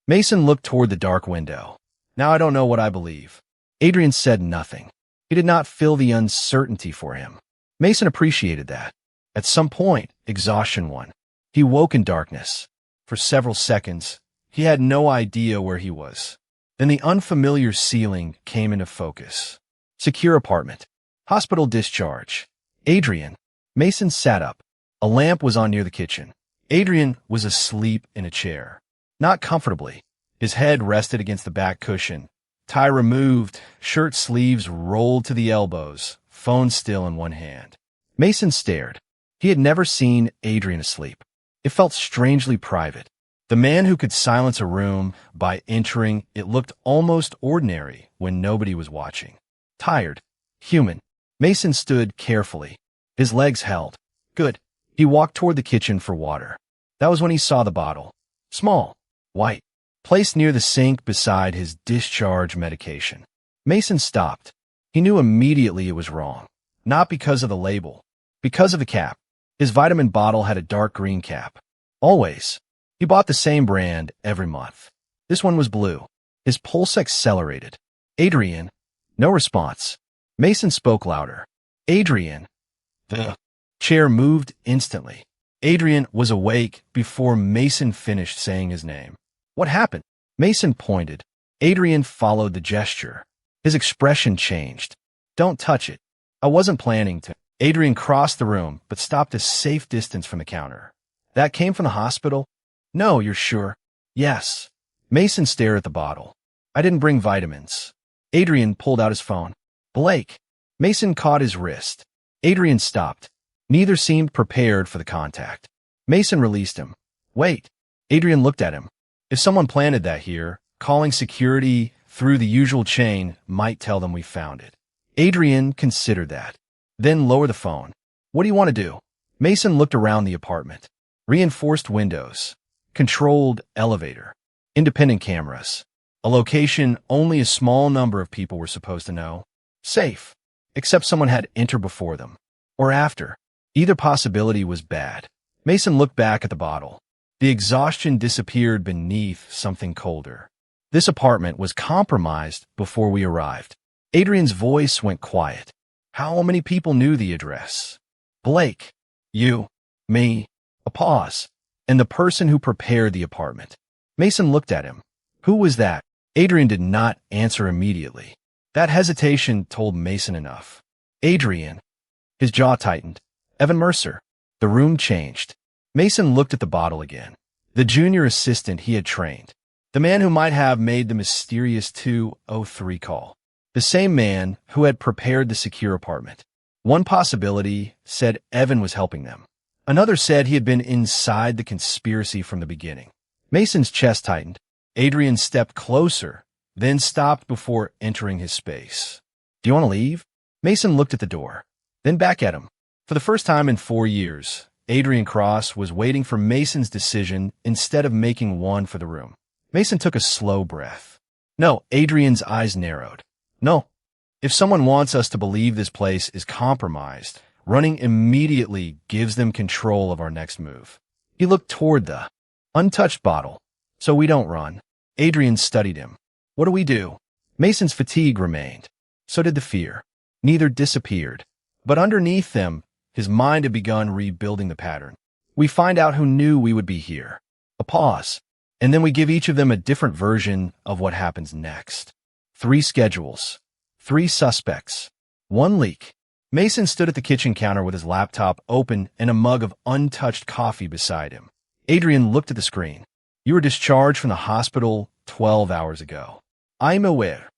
Mason looked toward the dark window. Now I don't know what I believe. Adrian said nothing. He did not feel the uncertainty for him. Mason appreciated that. At some point, exhaustion won. He woke in darkness. For several seconds, he had no idea where he was. Then the unfamiliar ceiling came into focus. Secure apartment. Hospital discharge. Adrian. Mason sat up. A lamp was on near the kitchen. Adrian was asleep in a chair. Not comfortably. His head rested against the back cushion. Tie removed, shirt sleeves rolled to the elbows, phone still in one hand. Mason stared. He had never seen Adrian asleep. It felt strangely private. The man who could silence a room by entering it looked almost ordinary when nobody was watching. Tired. Human. Mason stood carefully. His legs held. Good. He walked toward the kitchen for water. That was when he saw the bottle. Small. White. Placed near the sink beside his discharge medication. Mason stopped. He knew immediately it was wrong. Not because of the label. Because of the cap. His vitamin bottle had a dark green cap. Always. He bought the same brand every month. This one was blue. His pulse accelerated. Adrian. No response. Mason spoke louder. Adrian. The chair moved instantly. Adrian was awake before Mason finished saying his name. What happened? Mason pointed. Adrian followed the gesture. His expression changed. Don't touch it. I wasn't planning to. Adrian crossed the room, but stopped a safe distance from the counter. That came from the hospital? No, you're sure? Yes. Mason stared at the bottle. I didn't bring vitamins. Adrian pulled out his phone. Blake. Mason caught his wrist. Adrian stopped. Neither seemed prepared for the contact. Mason released him. Wait. Adrian looked at him. If someone planted that here, calling security through the usual chain might tell them we found it. Adrian considered that. Then lower the phone. What do you want to do? Mason looked around the apartment. Reinforced windows. Controlled elevator. Independent cameras. A location only a small number of people were supposed to know. Safe. Except someone had entered before them. Or after. Either possibility was bad. Mason looked back at the bottle. The exhaustion disappeared beneath something colder. This apartment was compromised before we arrived. Adrian's voice went quiet. How many people knew the address? Blake. You. Me. A pause. And the person who prepared the apartment. Mason looked at him. Who was that? Adrian did not answer immediately. That hesitation told Mason enough. Adrian. His jaw tightened. Evan Mercer. The room changed. Mason looked at the bottle again. the junior assistant he had trained, the man who might have made the mysterious 203 call, the same man who had prepared the secure apartment. One possibility said Evan was helping them. Another said he had been inside the conspiracy from the beginning. Mason's chest tightened. Adrian stepped closer, then stopped before entering his space. "Do you want to leave?" Mason looked at the door, then back at him. For the first time in 4 years, Adrian Cross was waiting for Mason's decision instead of making one for the room. Mason took a slow breath. "No." Adrian's eyes narrowed. "No. If someone wants us to believe this place is compromised, running immediately gives them control of our next move." He looked toward the untouched bottle. "So we don't run." Adrian studied him. "What do we do?" Mason's fatigue remained. So did the fear. Neither disappeared. But underneath them, his mind had begun rebuilding the pattern. "We find out who knew we would be here." A pause. "And then we give each of them a different version of what happens next." 3 schedules. 3 suspects. 1 leak. Mason stood at the kitchen counter with his laptop open and a mug of untouched coffee beside him. Adrian looked at the screen. "You were discharged from the hospital 12 hours ago." "I'm aware."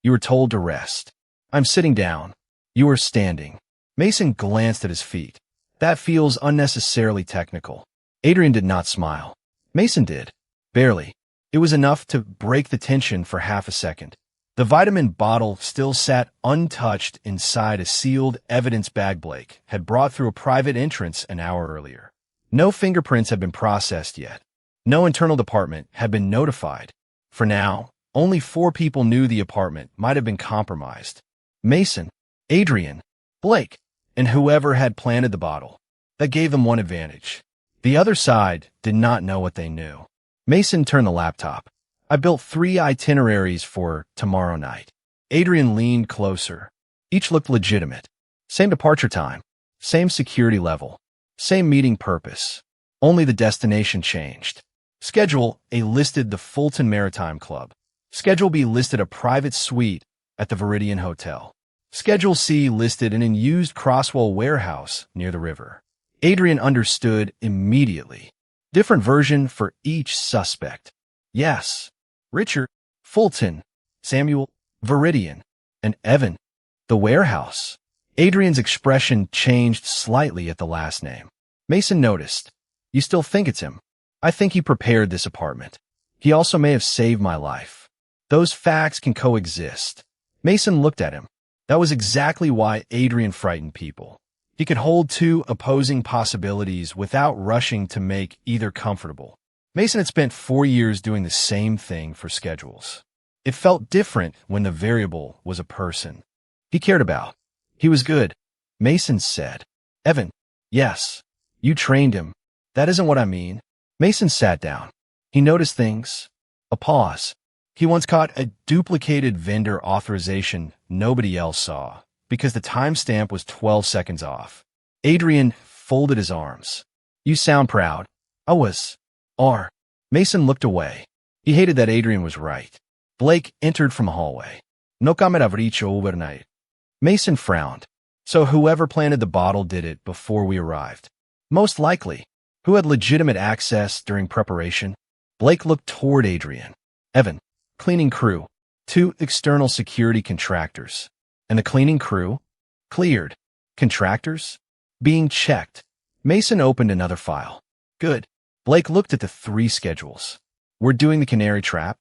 "You were told to rest." "I'm sitting down." "You are standing." Mason glanced at his feet. "That feels unnecessarily technical." Adrian did not smile. Mason did. Barely. It was enough to break the tension for half a second. The vitamin bottle still sat untouched inside a sealed evidence bag Blake had brought through a private entrance an hour earlier. No fingerprints had been processed yet. No internal department had been notified. For now, only 4 people knew the apartment might have been compromised. Mason, Adrian, Blake, and whoever had planted the bottle. That gave them one advantage. The other side did not know what they knew. Mason turned the laptop. "I built 3 itineraries for tomorrow night." Adrian leaned closer. Each looked legitimate. Same departure time, same security level, same meeting purpose. Only the destination changed. Schedule A listed the Fulton Maritime Club. Schedule B listed a private suite at the Viridian Hotel. Schedule C listed an unused Crosswell warehouse near the river. Adrian understood immediately. Different version for each suspect. Yes. Richard, Fulton, Samuel, Viridian, and Evan, the warehouse. Adrian's expression changed slightly at the last name. Mason noticed. "You still think it's him?" "I think he prepared this apartment. He also may have saved my life." Those facts can coexist. Mason looked at him. That was exactly why Adrian frightened people. He could hold 2 opposing possibilities without rushing to make either comfortable. Mason had spent 4 years doing the same thing for schedules. It felt different when the variable was a person he cared about. He was good. Mason said. "Evan, yes, you trained him." "That isn't what I mean." Mason sat down. He noticed things. A pause. He once caught a duplicated vendor authorization nobody else saw because the timestamp was 12 seconds off. Adrian folded his arms. "You sound proud." "I was." Mason looked away. He hated that Adrian was right. Blake entered from a hallway. "No camera avriccio overnight." Mason frowned. "So whoever planted the bottle did it before we arrived." "Most likely." "Who had legitimate access during preparation?" Blake looked toward Adrian. "Evan, cleaning crew. 2 external security contractors." "And the cleaning crew?" "Cleared." "Contractors?" "Being checked." Mason opened another file. "Good." Blake looked at the 3 schedules. "We're doing the Canary Trap?"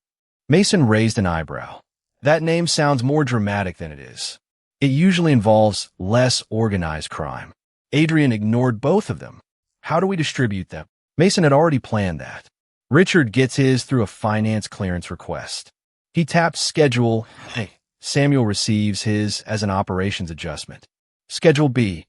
Mason raised an eyebrow. "That name sounds more dramatic than it is. It usually involves less organized crime." Adrian ignored both of them. "How do we distribute them?" Mason had already planned that. Richard gets his through a finance clearance request. He tapped Schedule A. Samuel receives his as an operations adjustment. Schedule B.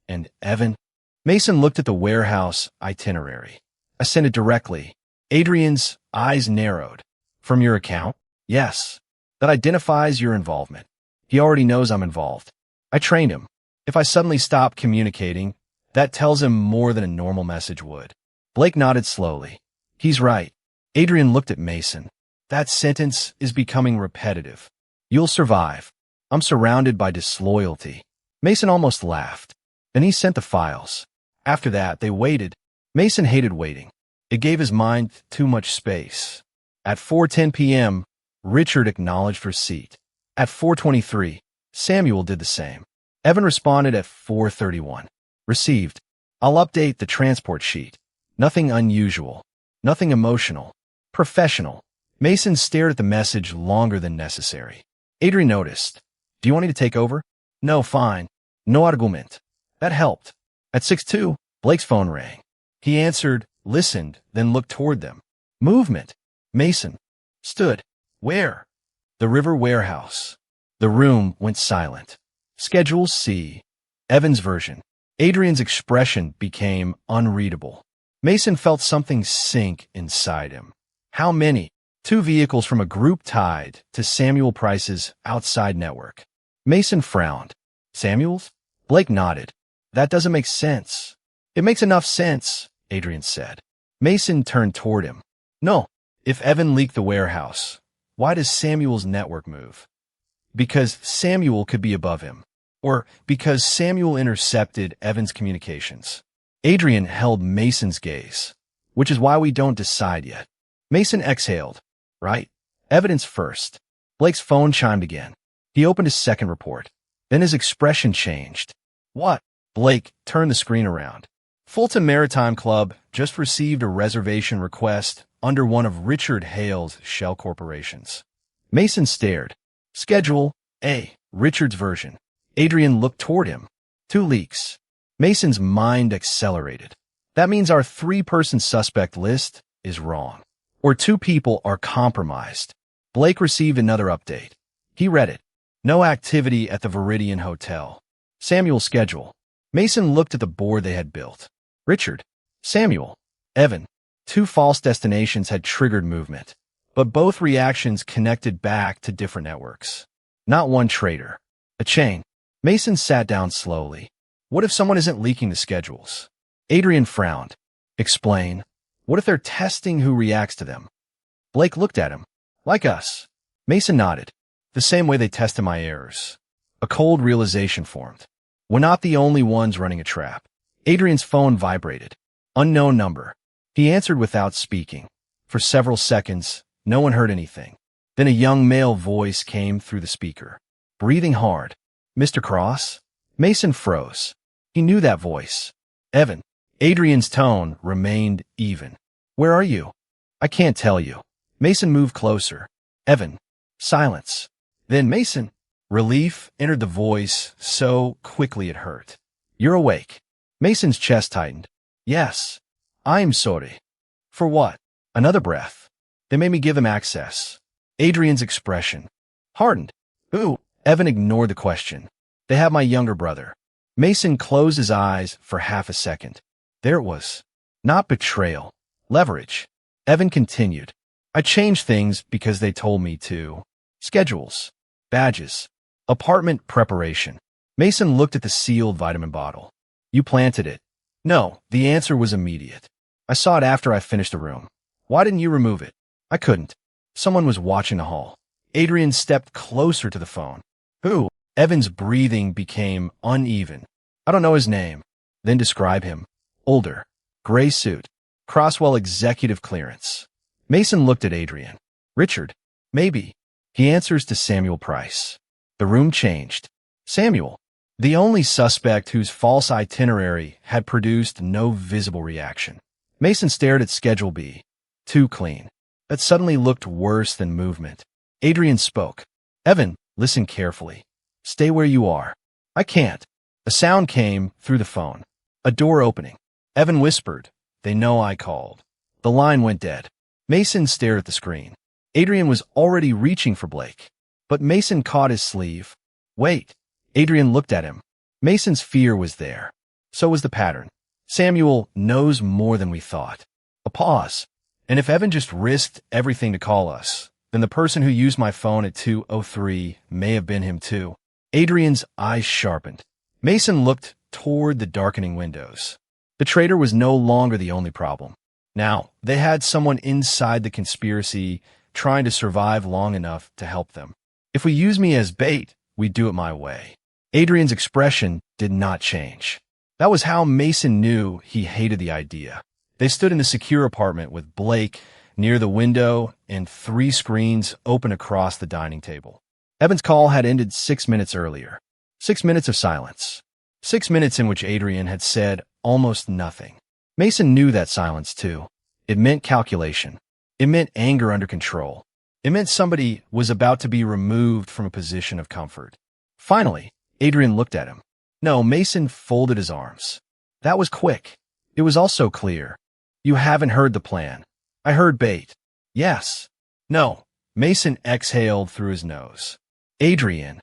And Evan? Mason looked at the warehouse itinerary. "I sent it directly." Adrian's eyes narrowed. "From your account?" "Yes." "That identifies your involvement." "He already knows I'm involved." "I trained him. If I suddenly stop communicating, that tells him more than a normal message would." Blake nodded slowly. "He's right." Adrian looked at Mason. "That sentence is becoming repetitive." "You'll survive." "I'm surrounded by disloyalty." Mason almost laughed. Then he sent the files. After that, they waited. Mason hated waiting. It gave his mind too much space. At 4:10 p.m., Richard acknowledged receipt. At 4:23, Samuel did the same. Evan responded at 4:31. Received. I'll update the transport sheet. Nothing unusual. Nothing emotional. Professional. Mason stared at the message longer than necessary. Adrian noticed. Do you want me to take over? No, fine. No argument. That helped. At 6:02, Blake's phone rang. He answered, listened, then looked toward them. Movement. Mason. Stood. Where? The river warehouse. The room went silent. Schedule C. Evan's version. Adrian's expression became unreadable. Mason felt something sink inside him. How many? 2 vehicles from a group tied to Samuel Price's outside network. Mason frowned. Samuel's? Blake nodded. That doesn't make sense. It makes enough sense, Adrian said. Mason turned toward him. No. If Evan leaked the warehouse, why does Samuel's network move? Because Samuel could be above him. Or because Samuel intercepted Evan's communications. Adrian held Mason's gaze, which is why we don't decide yet. Mason exhaled. Right? Evidence first. Blake's phone chimed again. He opened his second report. Then his expression changed. What? Blake turned the screen around. Fulton Maritime Club just received a reservation request under one of Richard Hale's shell corporations. Mason stared. Schedule A. Richard's version. Adrian looked toward him. 2 leaks. Mason's mind accelerated. That means our 3-person suspect list is wrong. Or 2 people are compromised. Blake received another update. He read it. No activity at the Viridian Hotel. Samuel's schedule. Mason looked at the board they had built. Richard. Samuel. Evan. 2 false destinations had triggered movement, but both reactions connected back to different networks. Not one traitor. A chain. Mason sat down slowly. What if someone isn't leaking the schedules? Adrian frowned. Explain. What if they're testing who reacts to them? Blake looked at him. Like us. Mason nodded. The same way they tested my errors. A cold realization formed. We're not the only ones running a trap. Adrian's phone vibrated. Unknown number. He answered without speaking. For several seconds, no one heard anything. Then a young male voice came through the speaker. Breathing hard. Mr. Cross? Mason froze. He knew that voice. Evan. Adrian's tone remained even. Where are you? I can't tell you. Mason moved closer. Evan. Silence. Then Mason. Relief entered the voice so quickly it hurt. You're awake. Mason's chest tightened. Yes. I'm sorry. For what? Another breath. They made me give them access. Adrian's expression hardened. Who? Evan ignored the question. They have my younger brother. Mason closed his eyes for half a second. There it was. Not betrayal. Leverage. Evan continued. I changed things because they told me to. Schedules. Badges. Apartment preparation. Mason looked at the sealed vitamin bottle. You planted it. No, the answer was immediate. I saw it after I finished the room. Why didn't you remove it? I couldn't. Someone was watching the hall. Adrian stepped closer to the phone. Who? Evan's breathing became uneven. I don't know his name. Then describe him. Older. Gray suit. Crosswell executive clearance. Mason looked at Adrian. Richard. Maybe. He answers to Samuel Price. The room changed. Samuel. The only suspect whose false itinerary had produced no visible reaction. Mason stared at Schedule B. Too clean. That suddenly looked worse than movement. Adrian spoke. Evan, listen carefully. Stay where you are. I can't. A sound came through the phone. A door opening. Evan whispered. They know I called. The line went dead. Mason stared at the screen. Adrian was already reaching for Blake. But Mason caught his sleeve. Wait. Adrian looked at him. Mason's fear was there. So was the pattern. Samuel knows more than we thought. A pause. And if Evan just risked everything to call us, then the person who used my phone at 2:03 may have been him too. Adrian's eyes sharpened. Mason looked toward the darkening windows. The traitor was no longer the only problem. Now, they had someone inside the conspiracy trying to survive long enough to help them. If we use me as bait, we do it my way. Adrian's expression did not change. That was how Mason knew he hated the idea. They stood in the secure apartment with Blake near the window and 3 screens open across the dining table. Evan's call had ended 6 minutes earlier. 6 minutes of silence. 6 minutes in which Adrian had said almost nothing. Mason knew that silence too. It meant calculation. It meant anger under control. It meant somebody was about to be removed from a position of comfort. Finally, Adrian looked at him. No, Mason folded his arms. That was quick. It was also clear. You haven't heard the plan. I heard bait. Yes. No. Mason exhaled through his nose. Adrian.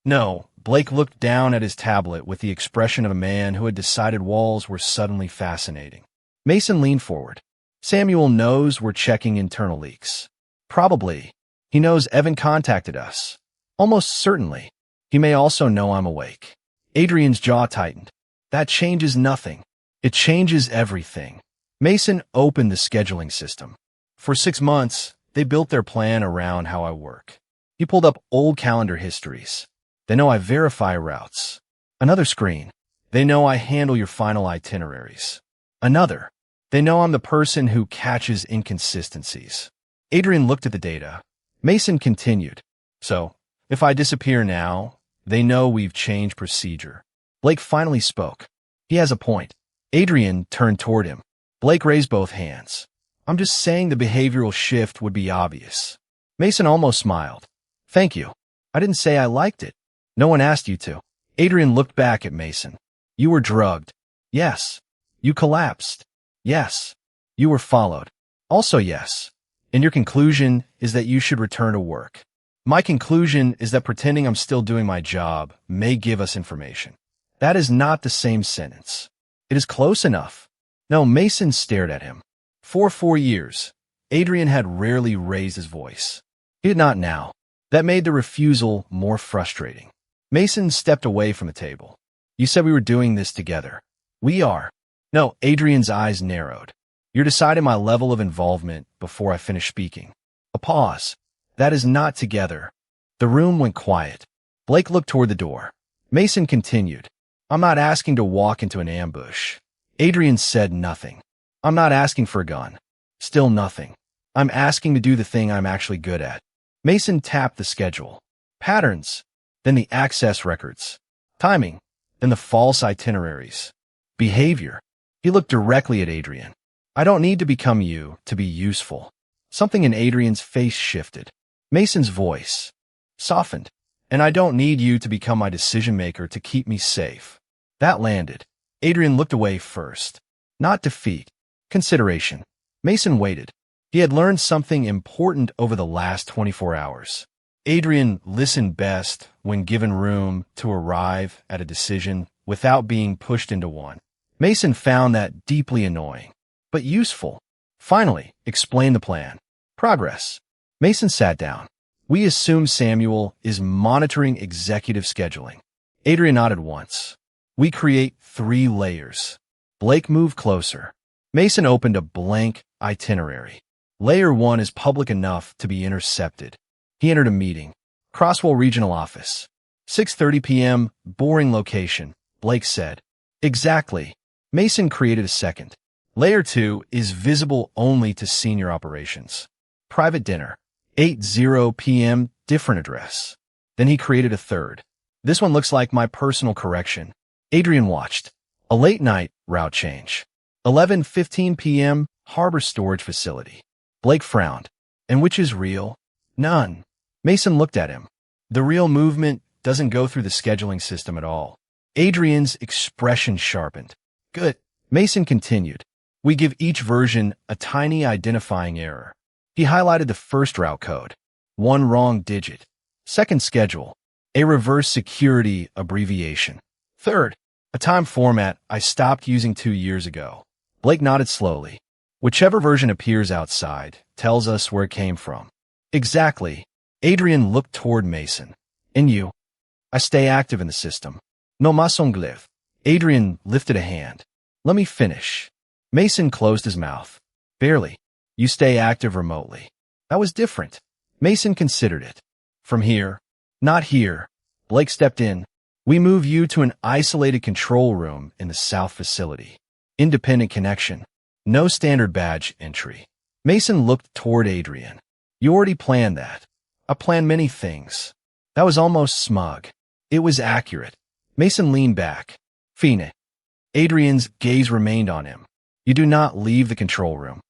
No. Blake looked down at his tablet with the expression of a man who had decided walls were suddenly fascinating. Mason leaned forward. Samuel knows we're checking internal leaks. Probably. He knows Evan contacted us. Almost certainly. He may also know I'm awake. Adrian's jaw tightened. That changes nothing. It changes everything. Mason opened the scheduling system. For 6 months, they built their plan around how I work. He pulled up old calendar histories. They know I verify routes. Another screen. They know I handle your final itineraries. Another. They know I'm the person who catches inconsistencies. Adrian looked at the data. Mason continued. So, if I disappear now, they know we've changed procedure. Blake finally spoke. He has a point. Adrian turned toward him. Blake raised both hands. I'm just saying the behavioral shift would be obvious. Mason almost smiled. Thank you. I didn't say I liked it. No one asked you to. Adrian looked back at Mason. You were drugged. Yes. You collapsed. Yes. You were followed. Also yes. And your conclusion is that you should return to work. My conclusion is that pretending I'm still doing my job may give us information. That is not the same sentence. It is close enough. No, Mason stared at him. For 4 years, Adrian had rarely raised his voice. He did not now. That made the refusal more frustrating. Mason stepped away from the table. You said we were doing this together. We are. No, Adrian's eyes narrowed. You're deciding my level of involvement before I finish speaking. A pause. That is not together. The room went quiet. Blake looked toward the door. Mason continued. I'm not asking to walk into an ambush. Adrian said nothing. I'm not asking for a gun. Still nothing. I'm asking to do the thing I'm actually good at. Mason tapped the schedule. Patterns. Then the access records. Timing. Then the false itineraries. Behavior. He looked directly at Adrian. I don't need to become you to be useful. Something in Adrian's face shifted. Mason's voice softened. And I don't need you to become my decision maker to keep me safe. That landed. Adrian looked away first. Not defeat. Consideration. Mason waited. He had learned something important over the last 24 hours. Adrian listened best when given room to arrive at a decision without being pushed into one. Mason found that deeply annoying, but useful. Finally, explain the plan. Progress. Mason sat down. We assume Samuel is monitoring executive scheduling. Adrian nodded once. We create 3 layers. Blake moved closer. Mason opened a blank itinerary. Layer 1 is public enough to be intercepted. He entered a meeting. Crosswell Regional Office. 6:30 p.m., boring location, Blake said. Exactly. Mason created a second. Layer 2 is visible only to senior operations. Private dinner. 8:00 p.m., different address. Then he created a third. This one looks like my personal correction. Adrian watched. A late night route change. 11:15 p.m., harbor storage facility. Blake frowned. And which is real? None. Mason looked at him. The real movement doesn't go through the scheduling system at all. Adrian's expression sharpened. Good. Mason continued. We give each version a tiny identifying error. He highlighted the first route code. 1 wrong digit. Second schedule. A reverse security abbreviation. Third, a time format I stopped using 2 years ago. Blake nodded slowly. Whichever version appears outside tells us where it came from. Exactly. Adrian looked toward Mason. And you? I stay active in the system. No mas anglais. Adrian lifted a hand. Let me finish. Mason closed his mouth. Barely. You stay active remotely. That was different. Mason considered it. From here. Not here. Blake stepped in. We move you to an isolated control room in the south facility. Independent connection. No standard badge entry. Mason looked toward Adrian. You already planned that. I planned many things. That was almost smug. It was accurate. Mason leaned back. Phoenix. Adrian's gaze remained on him. You do not leave the control room.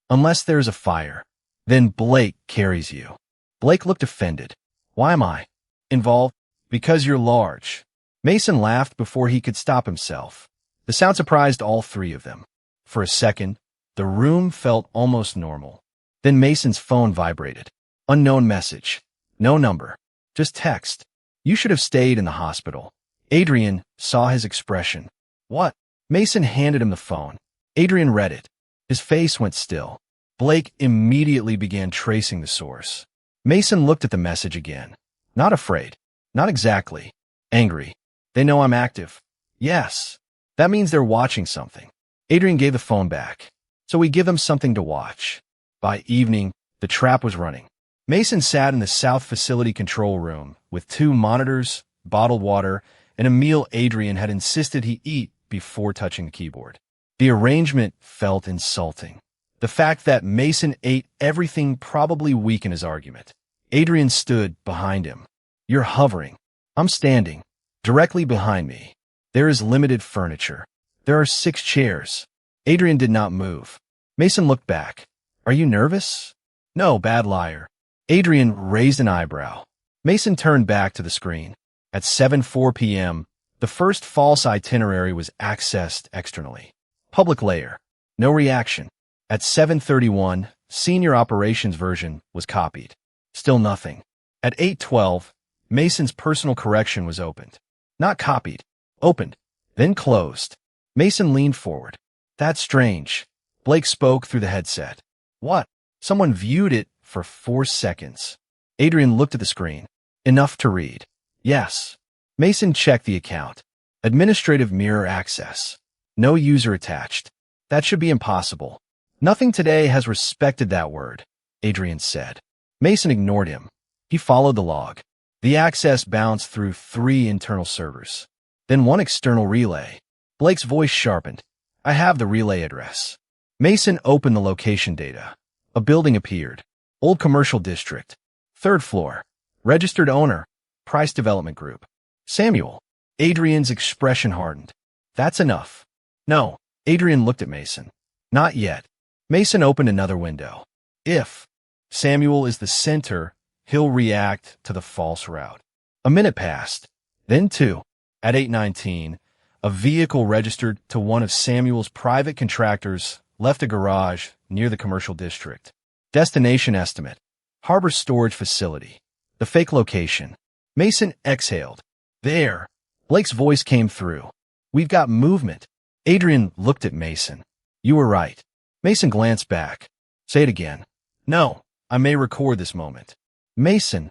Unless there's a fire. Then Blake carries you. Blake looked offended. Why am I involved? Because you're large. Mason laughed before he could stop himself. The sound surprised all three of them. For a second, the room felt almost normal. Then Mason's phone vibrated. Unknown message. No number. Just text. You should have stayed in the hospital. Adrian saw his expression. What? Mason handed him the phone. Adrian read it. His face went still. Blake immediately began tracing the source. Mason looked at the message again. Not afraid. Not exactly. Angry. They know I'm active. Yes. That means they're watching something. Adrian gave the phone back. So we give them something to watch. By evening, the trap was running. Mason sat in the South Facility control room with 2 monitors, bottled water, and a meal Adrian had insisted he eat before touching the keyboard. The arrangement felt insulting. The fact that Mason ate everything probably weakened his argument. Adrian stood behind him. You're hovering. I'm standing. Directly behind me. There is limited furniture. There are 6 chairs. Adrian did not move. Mason looked back. Are you nervous? No, bad liar. Adrian raised an eyebrow. Mason turned back to the screen. At 7:04 p.m., the first false itinerary was accessed externally. Public layer. No reaction. At 7:31, senior operations version was copied. Still nothing. At 8:12, Mason's personal correction was opened. Not copied. Opened. Then closed. Mason leaned forward. That's strange. Blake spoke through the headset. What? Someone viewed it for 4 seconds. Adrian looked at the screen. Enough to read. Yes. Mason checked the account. Administrative mirror access. No user attached. That should be impossible. Nothing today has respected that word, Adrian said. Mason ignored him. He followed the log. The access bounced through 3 internal servers. Then 1 external relay. Blake's voice sharpened. I have the relay address. Mason opened the location data. A building appeared. Old Commercial District. 3rd floor. Registered owner. Price Development Group. Samuel. Adrian's expression hardened. That's enough. No. Adrian looked at Mason. Not yet. Mason opened another window. If Samuel is the center, he'll react to the false route. A minute passed. Then 2. At 8:19, a vehicle registered to one of Samuel's private contractors left a garage near the commercial district. Destination estimate. Harbor storage facility. The fake location. Mason exhaled. There. Blake's voice came through. We've got movement. Adrian looked at Mason. You were right. Mason glanced back. Say it again. No, I may record this moment. Mason.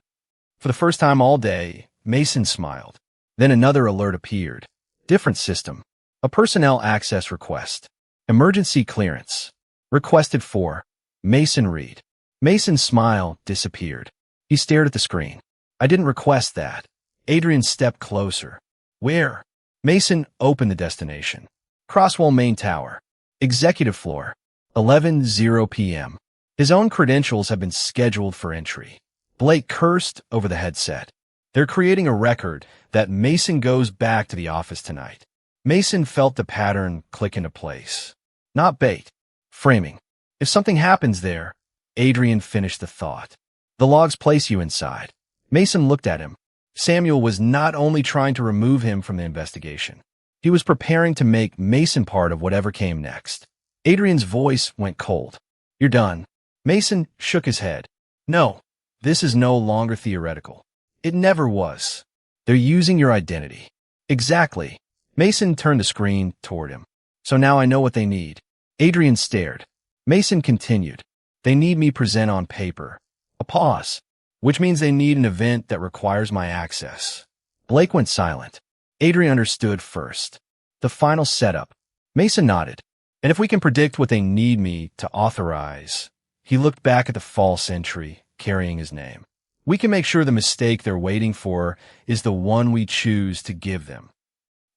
For the first time all day, Mason smiled. Then another alert appeared. Different system. A personnel access request. Emergency clearance. Requested for. Mason Reed. Mason's smile disappeared. He stared at the screen. I didn't request that. Adrian stepped closer. Where? Mason opened the destination. Crosswell Main Tower. Executive floor. 11:00 p.m. His own credentials have been scheduled for entry. Blake cursed over the headset. They're creating a record that Mason goes back to the office tonight. Mason felt the pattern click into place. Not bait. Framing. If something happens there, Adrian finished the thought. The logs place you inside. Mason looked at him. Samuel was not only trying to remove him from the investigation. He was preparing to make Mason part of whatever came next. Adrian's voice went cold. You're done. Mason shook his head. No, this is no longer theoretical. It never was. They're using your identity. Exactly. Mason turned the screen toward him. So now I know what they need. Adrian stared. Mason continued. They need me present on paper. A pause. Which means they need an event that requires my access. Blake went silent. Adrian understood first. The final setup. Mason nodded. And if we can predict what they need me to authorize, he looked back at the false entry carrying his name. We can make sure the mistake they're waiting for is the one we choose to give them.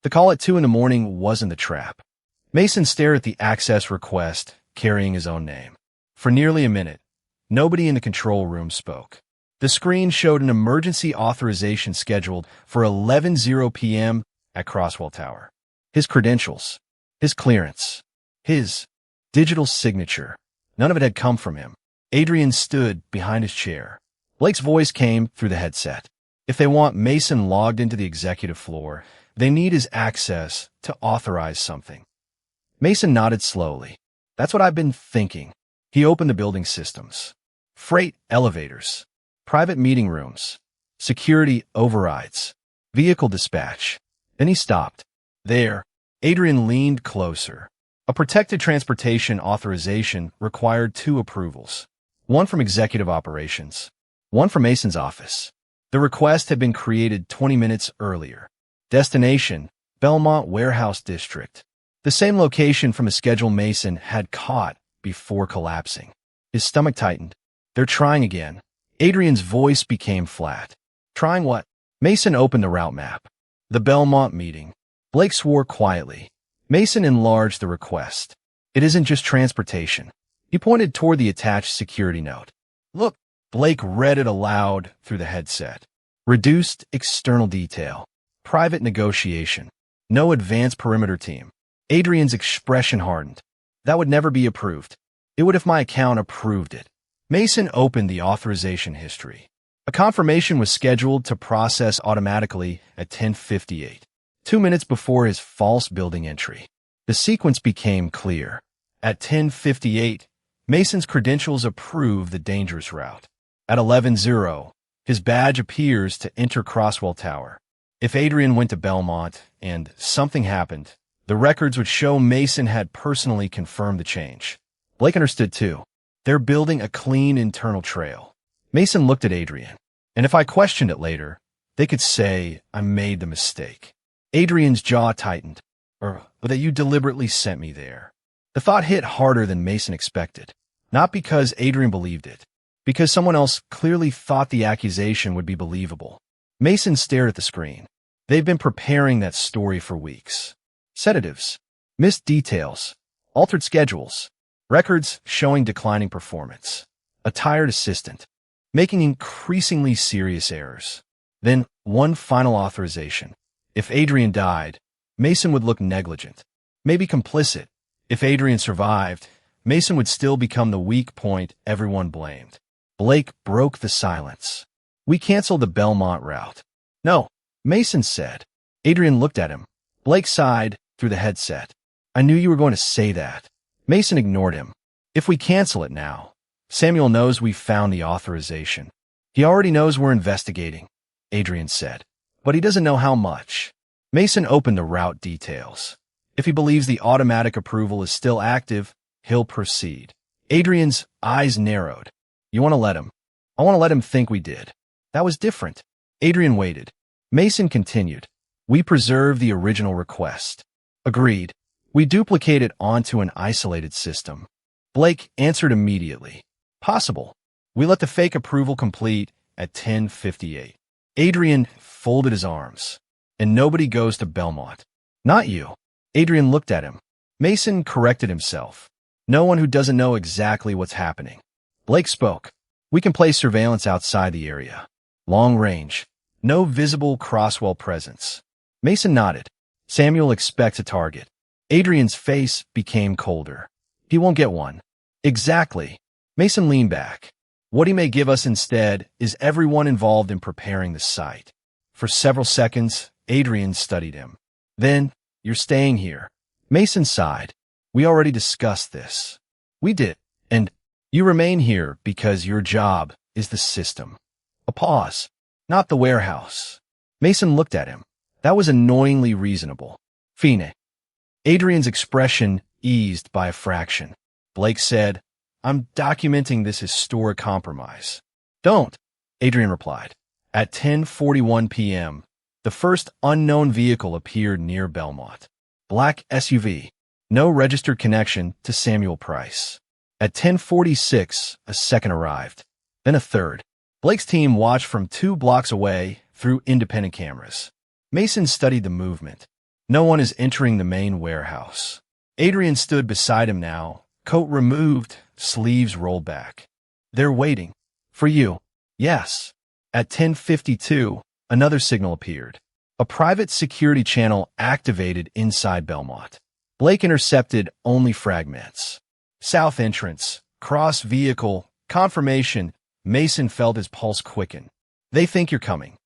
The call at 2 in the morning wasn't the trap. Mason stared at the access request carrying his own name. For nearly a minute, nobody in the control room spoke. The screen showed an emergency authorization scheduled for 11:00 p.m. at Crosswell Tower. His credentials, his clearance, his digital signature, none of it had come from him. Adrian stood behind his chair. Blake's voice came through the headset. If they want Mason logged into the executive floor, they need his access to authorize something. Mason nodded slowly. That's what I've been thinking. He opened the building systems. Freight elevators, private meeting rooms, security overrides, vehicle dispatch. Then he stopped. There, Adrian leaned closer. A protected transportation authorization required 2 approvals. One from executive operations, one from Mason's office. The request had been created 20 minutes earlier. Destination, Belmont Warehouse District. The same location from a schedule Mason had caught before collapsing. His stomach tightened. They're trying again. Adrian's voice became flat. Trying what? Mason opened the route map. The Belmont meeting. Blake swore quietly. Mason enlarged the request. It isn't just transportation. He pointed toward the attached security note. Look. Blake read it aloud through the headset. Reduced external detail. Private negotiation. No advanced perimeter team. Adrian's expression hardened. That would never be approved. It would if my account approved it. Mason opened the authorization history. A confirmation was scheduled to process automatically at 10:58, 2 minutes before his false building entry. The sequence became clear. At 10:58, Mason's credentials approve the dangerous route. At 11:00, his badge appears to enter Crosswell Tower. If Adrian went to Belmont and something happened, the records would show Mason had personally confirmed the change. Blake understood too. They're building a clean internal trail. Mason looked at Adrian. And if I questioned it later, they could say I made the mistake. Adrian's jaw tightened. Or that you deliberately sent me there. The thought hit harder than Mason expected. Not because Adrian believed it. Because someone else clearly thought the accusation would be believable. Mason stared at the screen. They've been preparing that story for weeks. Sedatives, missed details, altered schedules, records showing declining performance, a tired assistant, making increasingly serious errors. Then one final authorization. If Adrian died, Mason would look negligent, maybe complicit. If Adrian survived, Mason would still become the weak point everyone blamed. Blake broke the silence. We canceled the Belmont route. No, Mason said. Adrian looked at him. Blake sighed through the headset. I knew you were going to say that. Mason ignored him. If we cancel it now, Samuel knows we found the authorization. He already knows we're investigating, Adrian said. But he doesn't know how much. Mason opened the route details. If he believes the automatic approval is still active, he'll proceed. Adrian's eyes narrowed. You want to let him? I want to let him think we did. That was different. Adrian waited. Mason continued. We preserve the original request. Agreed. We duplicate it onto an isolated system. Blake answered immediately. Possible. We let the fake approval complete at 10:58. Adrian folded his arms. And nobody goes to Belmont. Not you. Adrian looked at him. Mason corrected himself. No one who doesn't know exactly what's happening. Blake spoke. We can place surveillance outside the area. Long range. No visible Crosswell presence. Mason nodded. Samuel expects a target. Adrian's face became colder. He won't get one. Exactly. Mason leaned back. What he may give us instead is everyone involved in preparing the site. For several seconds, Adrian studied him. Then, you're staying here. Mason sighed. We already discussed this. We did. And you remain here because your job is the system. A pause. Not the warehouse. Mason looked at him. That was annoyingly reasonable. Fine. Adrian's expression eased by a fraction. Blake said, I'm documenting this historic compromise. Don't, Adrian replied. At 10:41 p.m., the first unknown vehicle appeared near Belmont. Black SUV. No registered connection to Samuel Price. At 10:46, a second arrived. Then a third. Blake's team watched from 2 blocks away through independent cameras. Mason studied the movement. No one is entering the main warehouse. Adrian stood beside him now, Coat removed, sleeves rolled back. They're waiting. For you. Yes. At 10:52, another signal appeared. A private security channel activated inside Belmont. Blake intercepted only fragments. South entrance, cross vehicle, confirmation. Mason felt his pulse quicken. They think you're coming.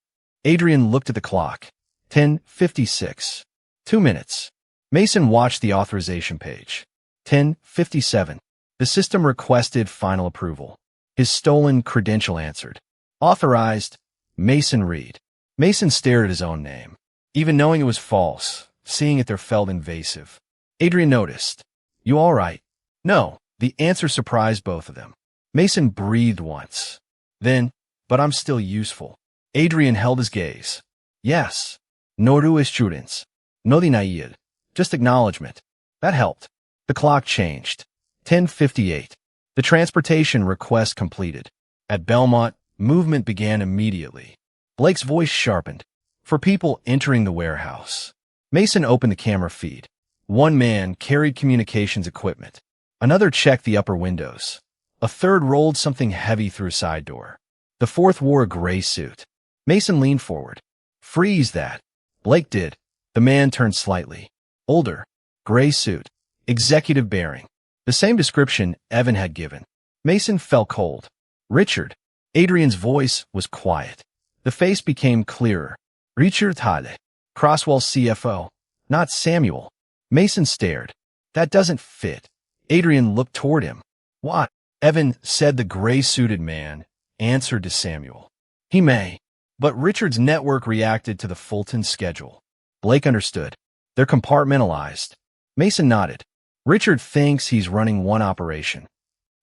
Adrian looked at the clock. 10:56. 2 minutes. Mason watched the authorization page. 10:57. The system requested final approval. His stolen credential answered. Authorized. Mason Reed. Mason stared at his own name. Even knowing it was false, seeing it there felt invasive. Adrian noticed. You all right? No. The answer surprised both of them. Mason breathed once. Then, but I'm still useful. Adrian held his gaze. Yes. No reassurance. No denial. Just acknowledgement. That helped. The clock changed. 10:58. The transportation request completed. At Belmont, movement began immediately. Blake's voice sharpened. For people entering the warehouse. Mason opened the camera feed. One man carried communications equipment. Another checked the upper windows. A third rolled something heavy through a side door. The fourth wore a gray suit. Mason leaned forward. Freeze that. Blake did. The man turned slightly. Older. Gray suit. Executive bearing. The same description Evan had given. Mason felt cold. Richard. Adrian's voice was quiet. The face became clearer. Richard Hale. Crosswell CFO. Not Samuel. Mason stared. That doesn't fit. Adrian looked toward him. What? Evan said the gray-suited man answered to Samuel. He may. But Richard's network reacted to the Fulton schedule. Blake understood. They're compartmentalized. Mason nodded. Richard thinks he's running one operation.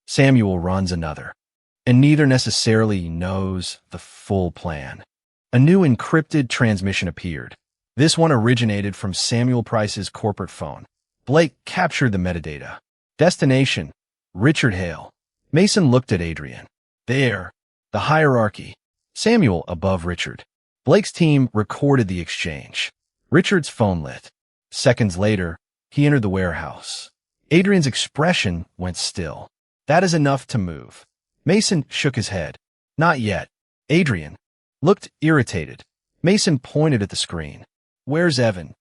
Samuel runs another. And neither necessarily knows the full plan. A new encrypted transmission appeared. This one originated from Samuel Price's corporate phone. Blake captured the metadata. Destination, Richard Hale. Mason looked at Adrian. There, the hierarchy. Samuel above Richard. Blake's team recorded the exchange. Richard's phone lit. Seconds later, he entered the warehouse. Adrian's expression went still. That is enough to move. Mason shook his head. Not yet. Adrian looked irritated. Mason pointed at the screen. Where's Evan?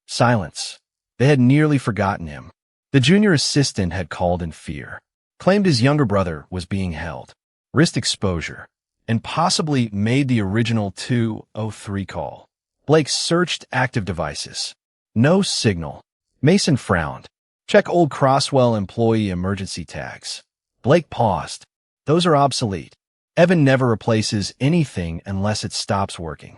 Silence. They had nearly forgotten him. The junior assistant had called in fear. Claimed his younger brother was being held. Risked exposure. And possibly made the original 203 call. Blake searched active devices. No signal. Mason frowned. Check old Crosswell employee emergency tags. Blake paused. Those are obsolete. Evan never replaces anything unless it stops working.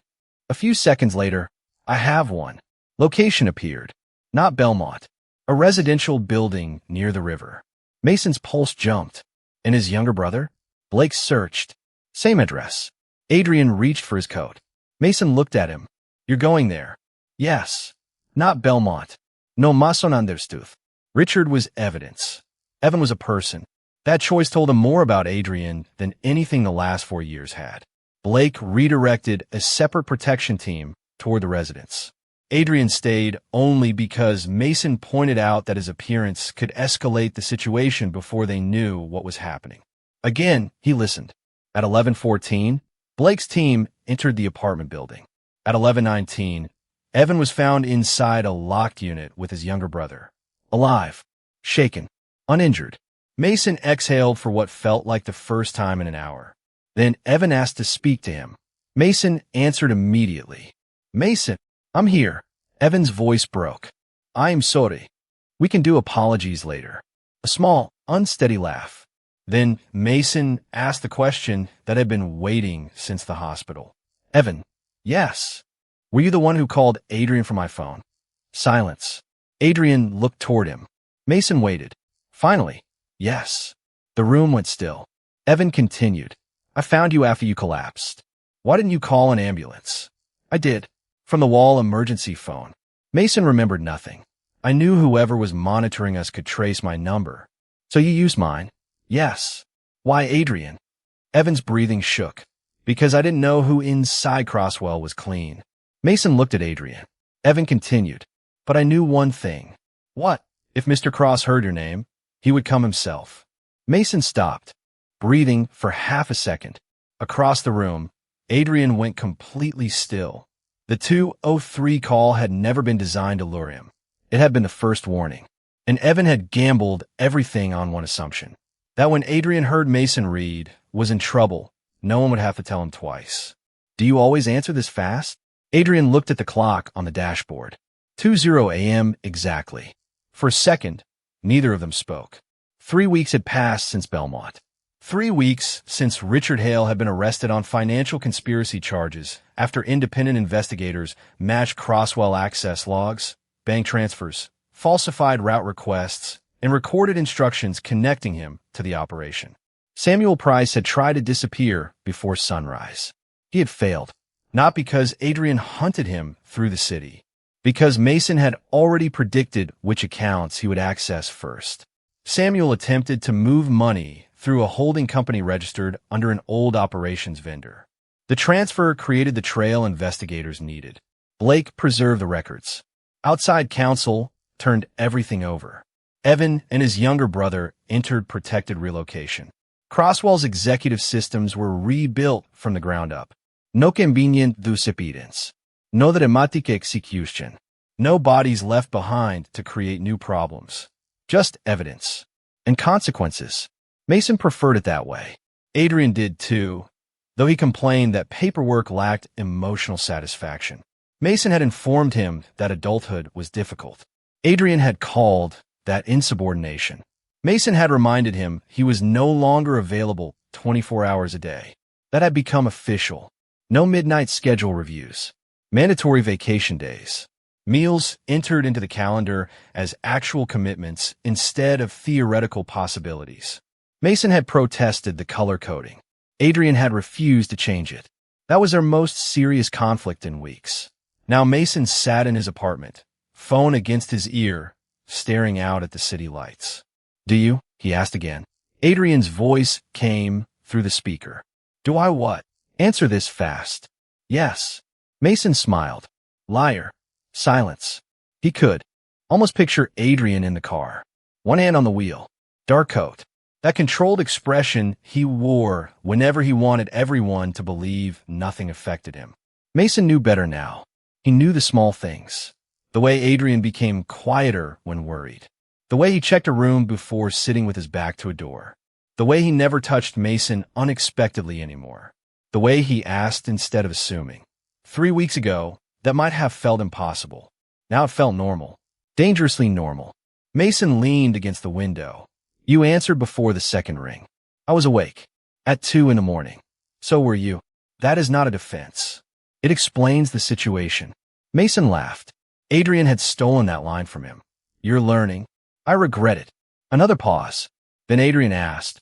A few seconds later, I have one. Location appeared. Not Belmont. A residential building near the river. Mason's pulse jumped. And his younger brother? Blake searched. Same address. Adrian reached for his coat. Mason looked at him. You're going there? Yes. Not Belmont. No mason understood. Richard was evidence. Evan was a person. That choice told him more about Adrian than anything the last 4 years had. Blake redirected a separate protection team toward the residence. Adrian stayed only because Mason pointed out that his appearance could escalate the situation before they knew what was happening. Again, he listened. At 11:14, Blake's team entered the apartment building. At 11:19, Evan was found inside a locked unit with his younger brother. Alive, shaken, uninjured. Mason exhaled for what felt like the first time in an hour. Then Evan asked to speak to him. Mason answered immediately. Mason, I'm here. Evan's voice broke. I am sorry. We can do apologies later. A small, unsteady laugh. Then Mason asked the question that had been waiting since the hospital. Evan, yes. Were you the one who called Adrian from my phone? Silence. Adrian looked toward him. Mason waited. Finally, yes. The room went still. Evan continued. I found you after you collapsed. Why didn't you call an ambulance? I did. From the wall emergency phone. Mason remembered nothing. I knew whoever was monitoring us could trace my number. So you used mine? Yes. Why Adrian? Evan's breathing shook. Because I didn't know who inside Crosswell was clean. Mason looked at Adrian. Evan continued. But I knew one thing. What? If Mr. Cross heard your name, He would come himself. Mason stopped, breathing for half a second. Across the room, Adrian went completely still. The 203 call had never been designed to lure him. It had been the first warning. And Evan had gambled everything on one assumption. That when Adrian heard Mason read, was in trouble, no one would have to tell him twice. Do you always answer this fast? Adrian looked at the clock on the dashboard. 2:00 a.m. exactly. For a second, neither of them spoke. 3 weeks had passed since Belmont. 3 weeks since Richard Hale had been arrested on financial conspiracy charges after independent investigators matched Crosswell access logs, bank transfers, falsified route requests, and recorded instructions connecting him to the operation. Samuel Price had tried to disappear before sunrise. He had failed, not because Adrian hunted him through the city, because Mason had already predicted which accounts he would access first. Samuel attempted to move money through a holding company registered under an old operations vendor. The transfer created the trail investigators needed. Blake preserved the records. Outside counsel turned everything over. Evan and his younger brother entered protected relocation. Crosswell's executive systems were rebuilt from the ground up. No convenient dus evidence. No dramatic execution. No bodies left behind to create new problems. Just evidence. And consequences. Mason preferred it that way. Adrian did too, though he complained that paperwork lacked emotional satisfaction. Mason had informed him that adulthood was difficult. Adrian had called that insubordination. Mason had reminded him he was no longer available 24 hours a day. That had become official. No midnight schedule reviews. Mandatory vacation days. Meals entered into the calendar as actual commitments instead of theoretical possibilities. Mason had protested the color coding. Adrian had refused to change it. That was their most serious conflict in weeks. Now Mason sat in his apartment, phone against his ear, staring out at the city lights. Do you? He asked again. Adrian's voice came through the speaker. Do I what? Answer this fast. Yes. Mason smiled. Liar. Silence. He could almost picture Adrian in the car. One hand on the wheel. Dark coat. That controlled expression he wore whenever he wanted everyone to believe nothing affected him. Mason knew better now. He knew the small things. The way Adrian became quieter when worried. The way he checked a room before sitting with his back to a door. The way he never touched Mason unexpectedly anymore. The way he asked instead of assuming. 3 weeks ago, that might have felt impossible. Now it felt normal. Dangerously normal. Mason leaned against the window. You answered before the second ring. I was awake. At 2 in the morning. So were you. That is not a defense. It explains the situation. Mason laughed. Adrian had stolen that line from him. You're learning. I regret it. Another pause. Then Adrian asked,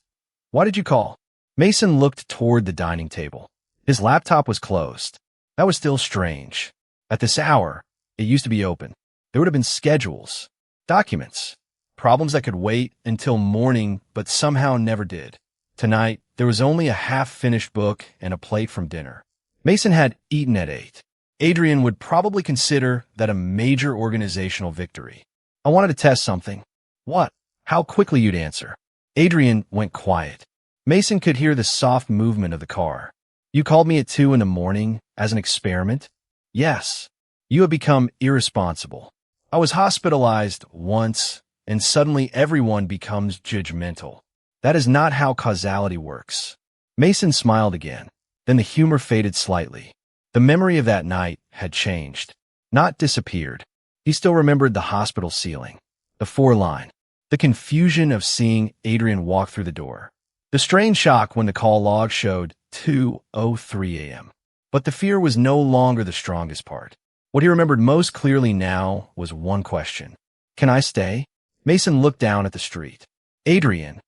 Why did you call? Mason looked toward the dining table. His laptop was closed. That was still strange. At this hour, it used to be open. There would have been schedules, documents, problems that could wait until morning but somehow never did. Tonight, there was only a half-finished book and a plate from dinner. Mason had eaten at 8. Adrian would probably consider that a major organizational victory. I wanted to test something. What? How quickly you'd answer. Adrian went quiet. Mason could hear the soft movement of the car. You called me at 2 in the morning as an experiment? Yes. You have become irresponsible. I was hospitalized once, and suddenly everyone becomes judgmental. That is not how causality works. Mason smiled again. Then the humor faded slightly. The memory of that night had changed, not disappeared. He still remembered the hospital ceiling, the 4-line, the confusion of seeing Adrian walk through the door, the strange shock when the call log showed 2:03 a.m. But the fear was no longer the strongest part. What he remembered most clearly now was one question. Can I stay? Mason looked down at the street. Adrian.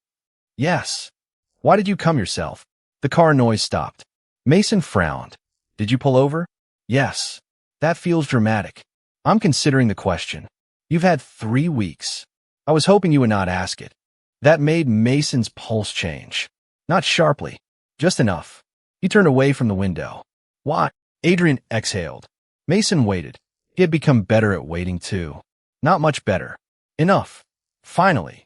Yes. Why did you come yourself? The car noise stopped. Mason frowned. Did you pull over? Yes. That feels dramatic. I'm considering the question. You've had 3 weeks. I was hoping you would not ask it. That made Mason's pulse change. Not sharply. Just enough. He turned away from the window. Why? Adrian exhaled. Mason waited. He had become better at waiting too. Not much better. Enough. Finally.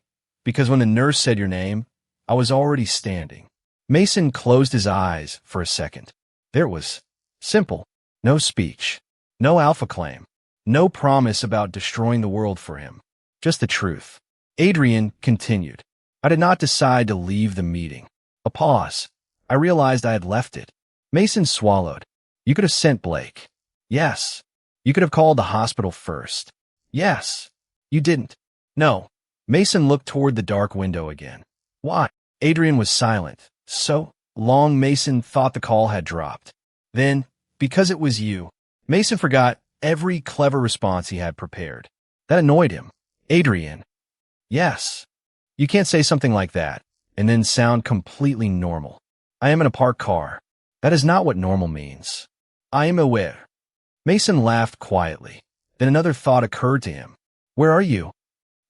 Because when the nurse said your name, I was already standing. Mason closed his eyes for a second. There it was. Simple. No speech. No alpha claim. No promise about destroying the world for him. Just the truth. Adrian continued. I did not decide to leave the meeting. A pause. I realized I had left it. Mason swallowed. You could have sent Blake. Yes. You could have called the hospital first. Yes. You didn't. No. Mason looked toward the dark window again. Why? Adrian was silent. So long Mason thought the call had dropped. Then, because it was you. Mason forgot every clever response he had prepared. That annoyed him. Adrian. Yes. You can't say something like that and then sound completely normal. I am in a parked car. That is not what normal means. I am aware. Mason laughed quietly. Then another thought occurred to him. Where are you?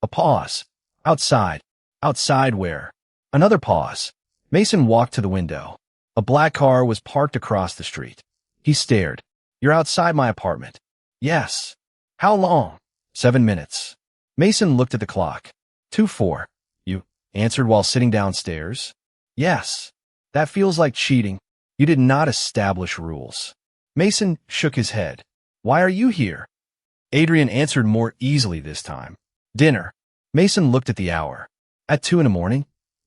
A pause. Outside. Outside where? Another pause. Mason walked to the window. A black car was parked across the street. He stared. You're outside my apartment. Yes. How long? 7 minutes. Mason looked at the clock. 2:04. You answered while sitting downstairs? Yes. That feels like cheating. You did not establish rules. Mason shook his head. Why are you here? Adrian answered more easily this time. Dinner. Mason looked at the hour. At 2 in the morning?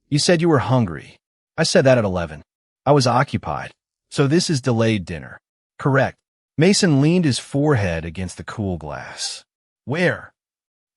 You said you were hungry. I said that at 11. I was occupied. So this is delayed dinner. Correct. Mason leaned his forehead against the cool glass. Where?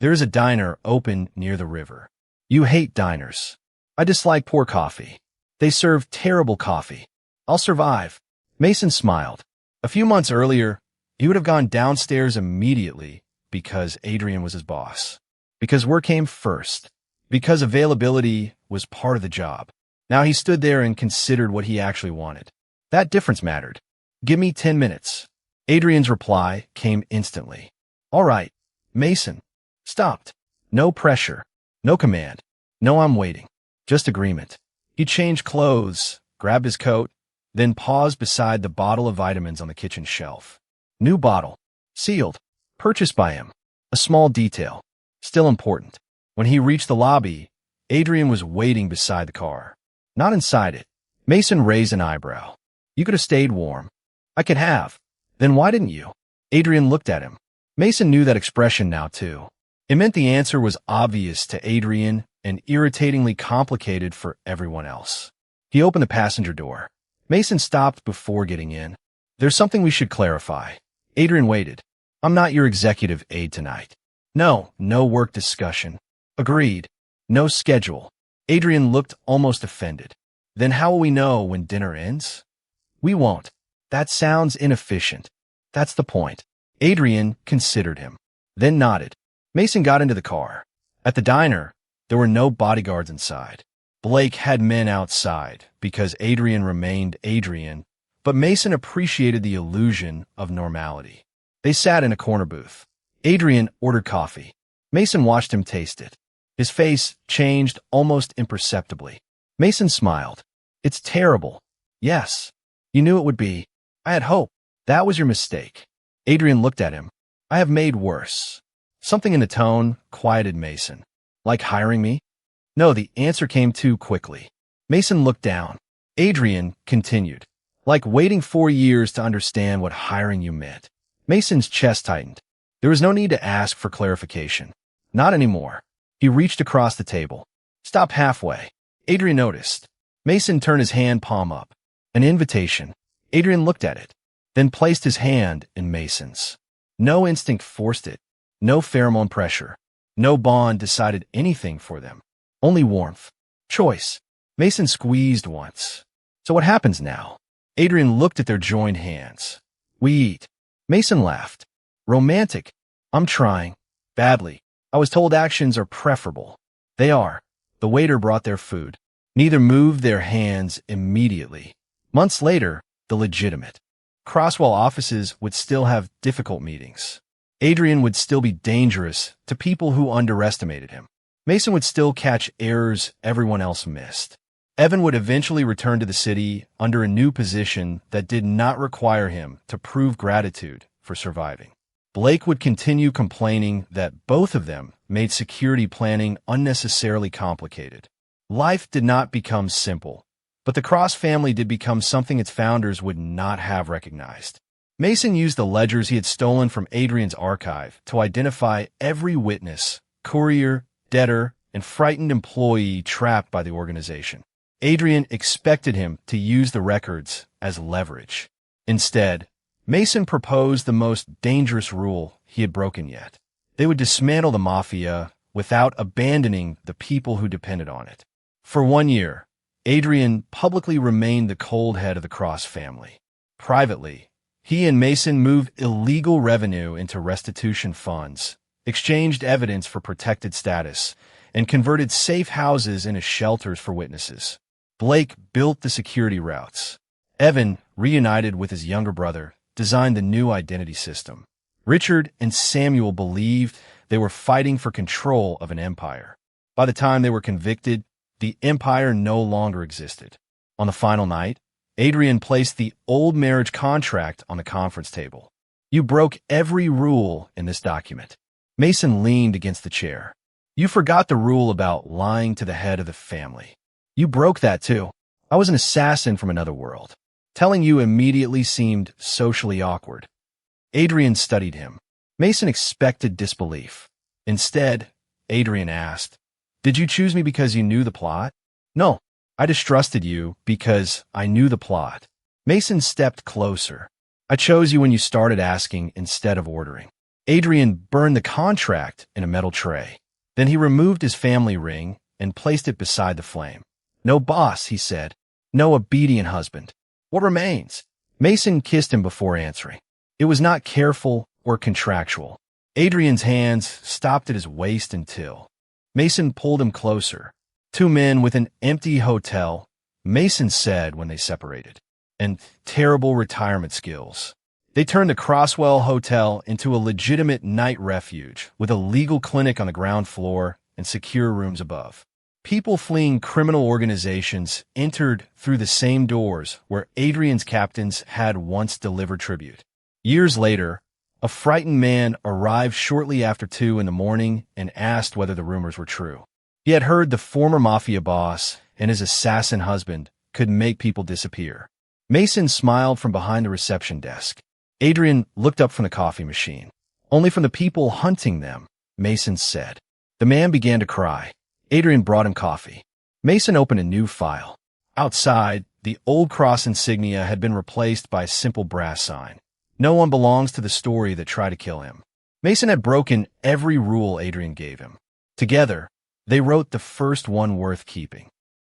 There is a diner open near the river. You hate diners. I dislike poor coffee. They serve terrible coffee. I'll survive. Mason smiled. A few months earlier, he would have gone downstairs immediately because Adrian was his boss. Because work came first. Because availability was part of the job. Now he stood there and considered what he actually wanted. That difference mattered. Give me 10 minutes. Adrian's reply came instantly. All right, Mason. Stopped. No pressure. No command. No, I'm waiting. Just agreement. He changed clothes, grabbed his coat, then paused beside the bottle of vitamins on the kitchen shelf. New bottle. Sealed. Purchased by him. A small detail. Still important. When he reached the lobby, Adrian was waiting beside the car. Not inside it. Mason raised an eyebrow. You could have stayed warm. I could have. Then why didn't you? Adrian looked at him. Mason knew that expression now, too. It meant the answer was obvious to Adrian and irritatingly complicated for everyone else. He opened the passenger door. Mason stopped before getting in. There's something we should clarify. Adrian waited. I'm not your executive aide tonight. No work discussion. Agreed. No schedule. Adrian looked almost offended. Then how will we know when dinner ends? We won't. That sounds inefficient. That's the point. Adrian considered him, then nodded. Mason got into the car. At the diner, there were no bodyguards inside. Blake had men outside because Adrian remained Adrian, but Mason appreciated the illusion of normality. They sat in a corner booth. Adrian ordered coffee. Mason watched him taste it. His face changed almost imperceptibly. Mason smiled. It's terrible. Yes. You knew it would be. I had hope. That was your mistake. Adrian looked at him. I have made worse. Something in the tone quieted Mason. Like hiring me? No, the answer came too quickly. Mason looked down. Adrian continued. Like waiting 4 years to understand what hiring you meant. Mason's chest tightened. There was no need to ask for clarification. Not anymore. He reached across the table. Stopped halfway. Adrian noticed. Mason turned his hand palm up. An invitation. Adrian looked at it, then placed his hand in Mason's. No instinct forced it. No pheromone pressure. No bond decided anything for them. Only warmth. Choice. Mason squeezed once. So what happens now? Adrian looked at their joined hands. We eat. Mason laughed. Romantic. I'm trying. Badly. I was told actions are preferable. They are. The waiter brought their food. Neither moved their hands immediately. Months later, the legitimate. Crosswell offices would still have difficult meetings. Adrian would still be dangerous to people who underestimated him. Mason would still catch errors everyone else missed. Evan would eventually return to the city under a new position that did not require him to prove gratitude for surviving. Blake would continue complaining that both of them made security planning unnecessarily complicated. Life did not become simple, but the Cross family did become something its founders would not have recognized. Mason used the ledgers he had stolen from Adrian's archive to identify every witness, courier, debtor, and frightened employee trapped by the organization. Adrian expected him to use the records as leverage. Instead, Mason proposed the most dangerous rule he had broken yet. They would dismantle the Mafia without abandoning the people who depended on it. For 1 year, Adrian publicly remained the cold head of the Cross family. Privately, he and Mason moved illegal revenue into restitution funds, exchanged evidence for protected status, and converted safe houses into shelters for witnesses. Blake built the security routes. Evan, reunited with his younger brother, designed the new identity system. Richard and Samuel believed they were fighting for control of an empire. By the time they were convicted, the empire no longer existed. On the final night, Adrian placed the old marriage contract on the conference table. "You broke every rule in this document." Mason leaned against the chair. "You forgot the rule about lying to the head of the family. You broke that too. I was an assassin from another world. Telling you immediately seemed socially awkward." Adrian studied him. Mason expected disbelief. Instead, Adrian asked, "Did you choose me because you knew the plot?" "No, I distrusted you because I knew the plot." Mason stepped closer. "I chose you when you started asking instead of ordering." Adrian burned the contract in a metal tray. Then he removed his family ring and placed it beside the flame. "No boss," he said. "No obedient husband. What remains?" Mason kissed him before answering. It was not careful or contractual. Adrian's hands stopped at his waist until Mason pulled him closer. "Two men with an empty hotel," Mason said when they separated, "and terrible retirement skills." They turned the Crosswell Hotel into a legitimate night refuge with a legal clinic on the ground floor and secure rooms above. People fleeing criminal organizations entered through the same doors where Adrian's captains had once delivered tribute. Years later, a frightened man arrived shortly after 2 in the morning and asked whether the rumors were true. He had heard the former Mafia boss and his assassin husband could make people disappear. Mason smiled from behind the reception desk. Adrian looked up from the coffee machine. "Only from the people hunting them," Mason said. The man began to cry. Adrian brought him coffee. Mason opened a new file. Outside, the old cross insignia had been replaced by a simple brass sign. "No one belongs to the story that tried to kill him." Mason had broken every rule Adrian gave him. Together, they wrote the first one worth keeping.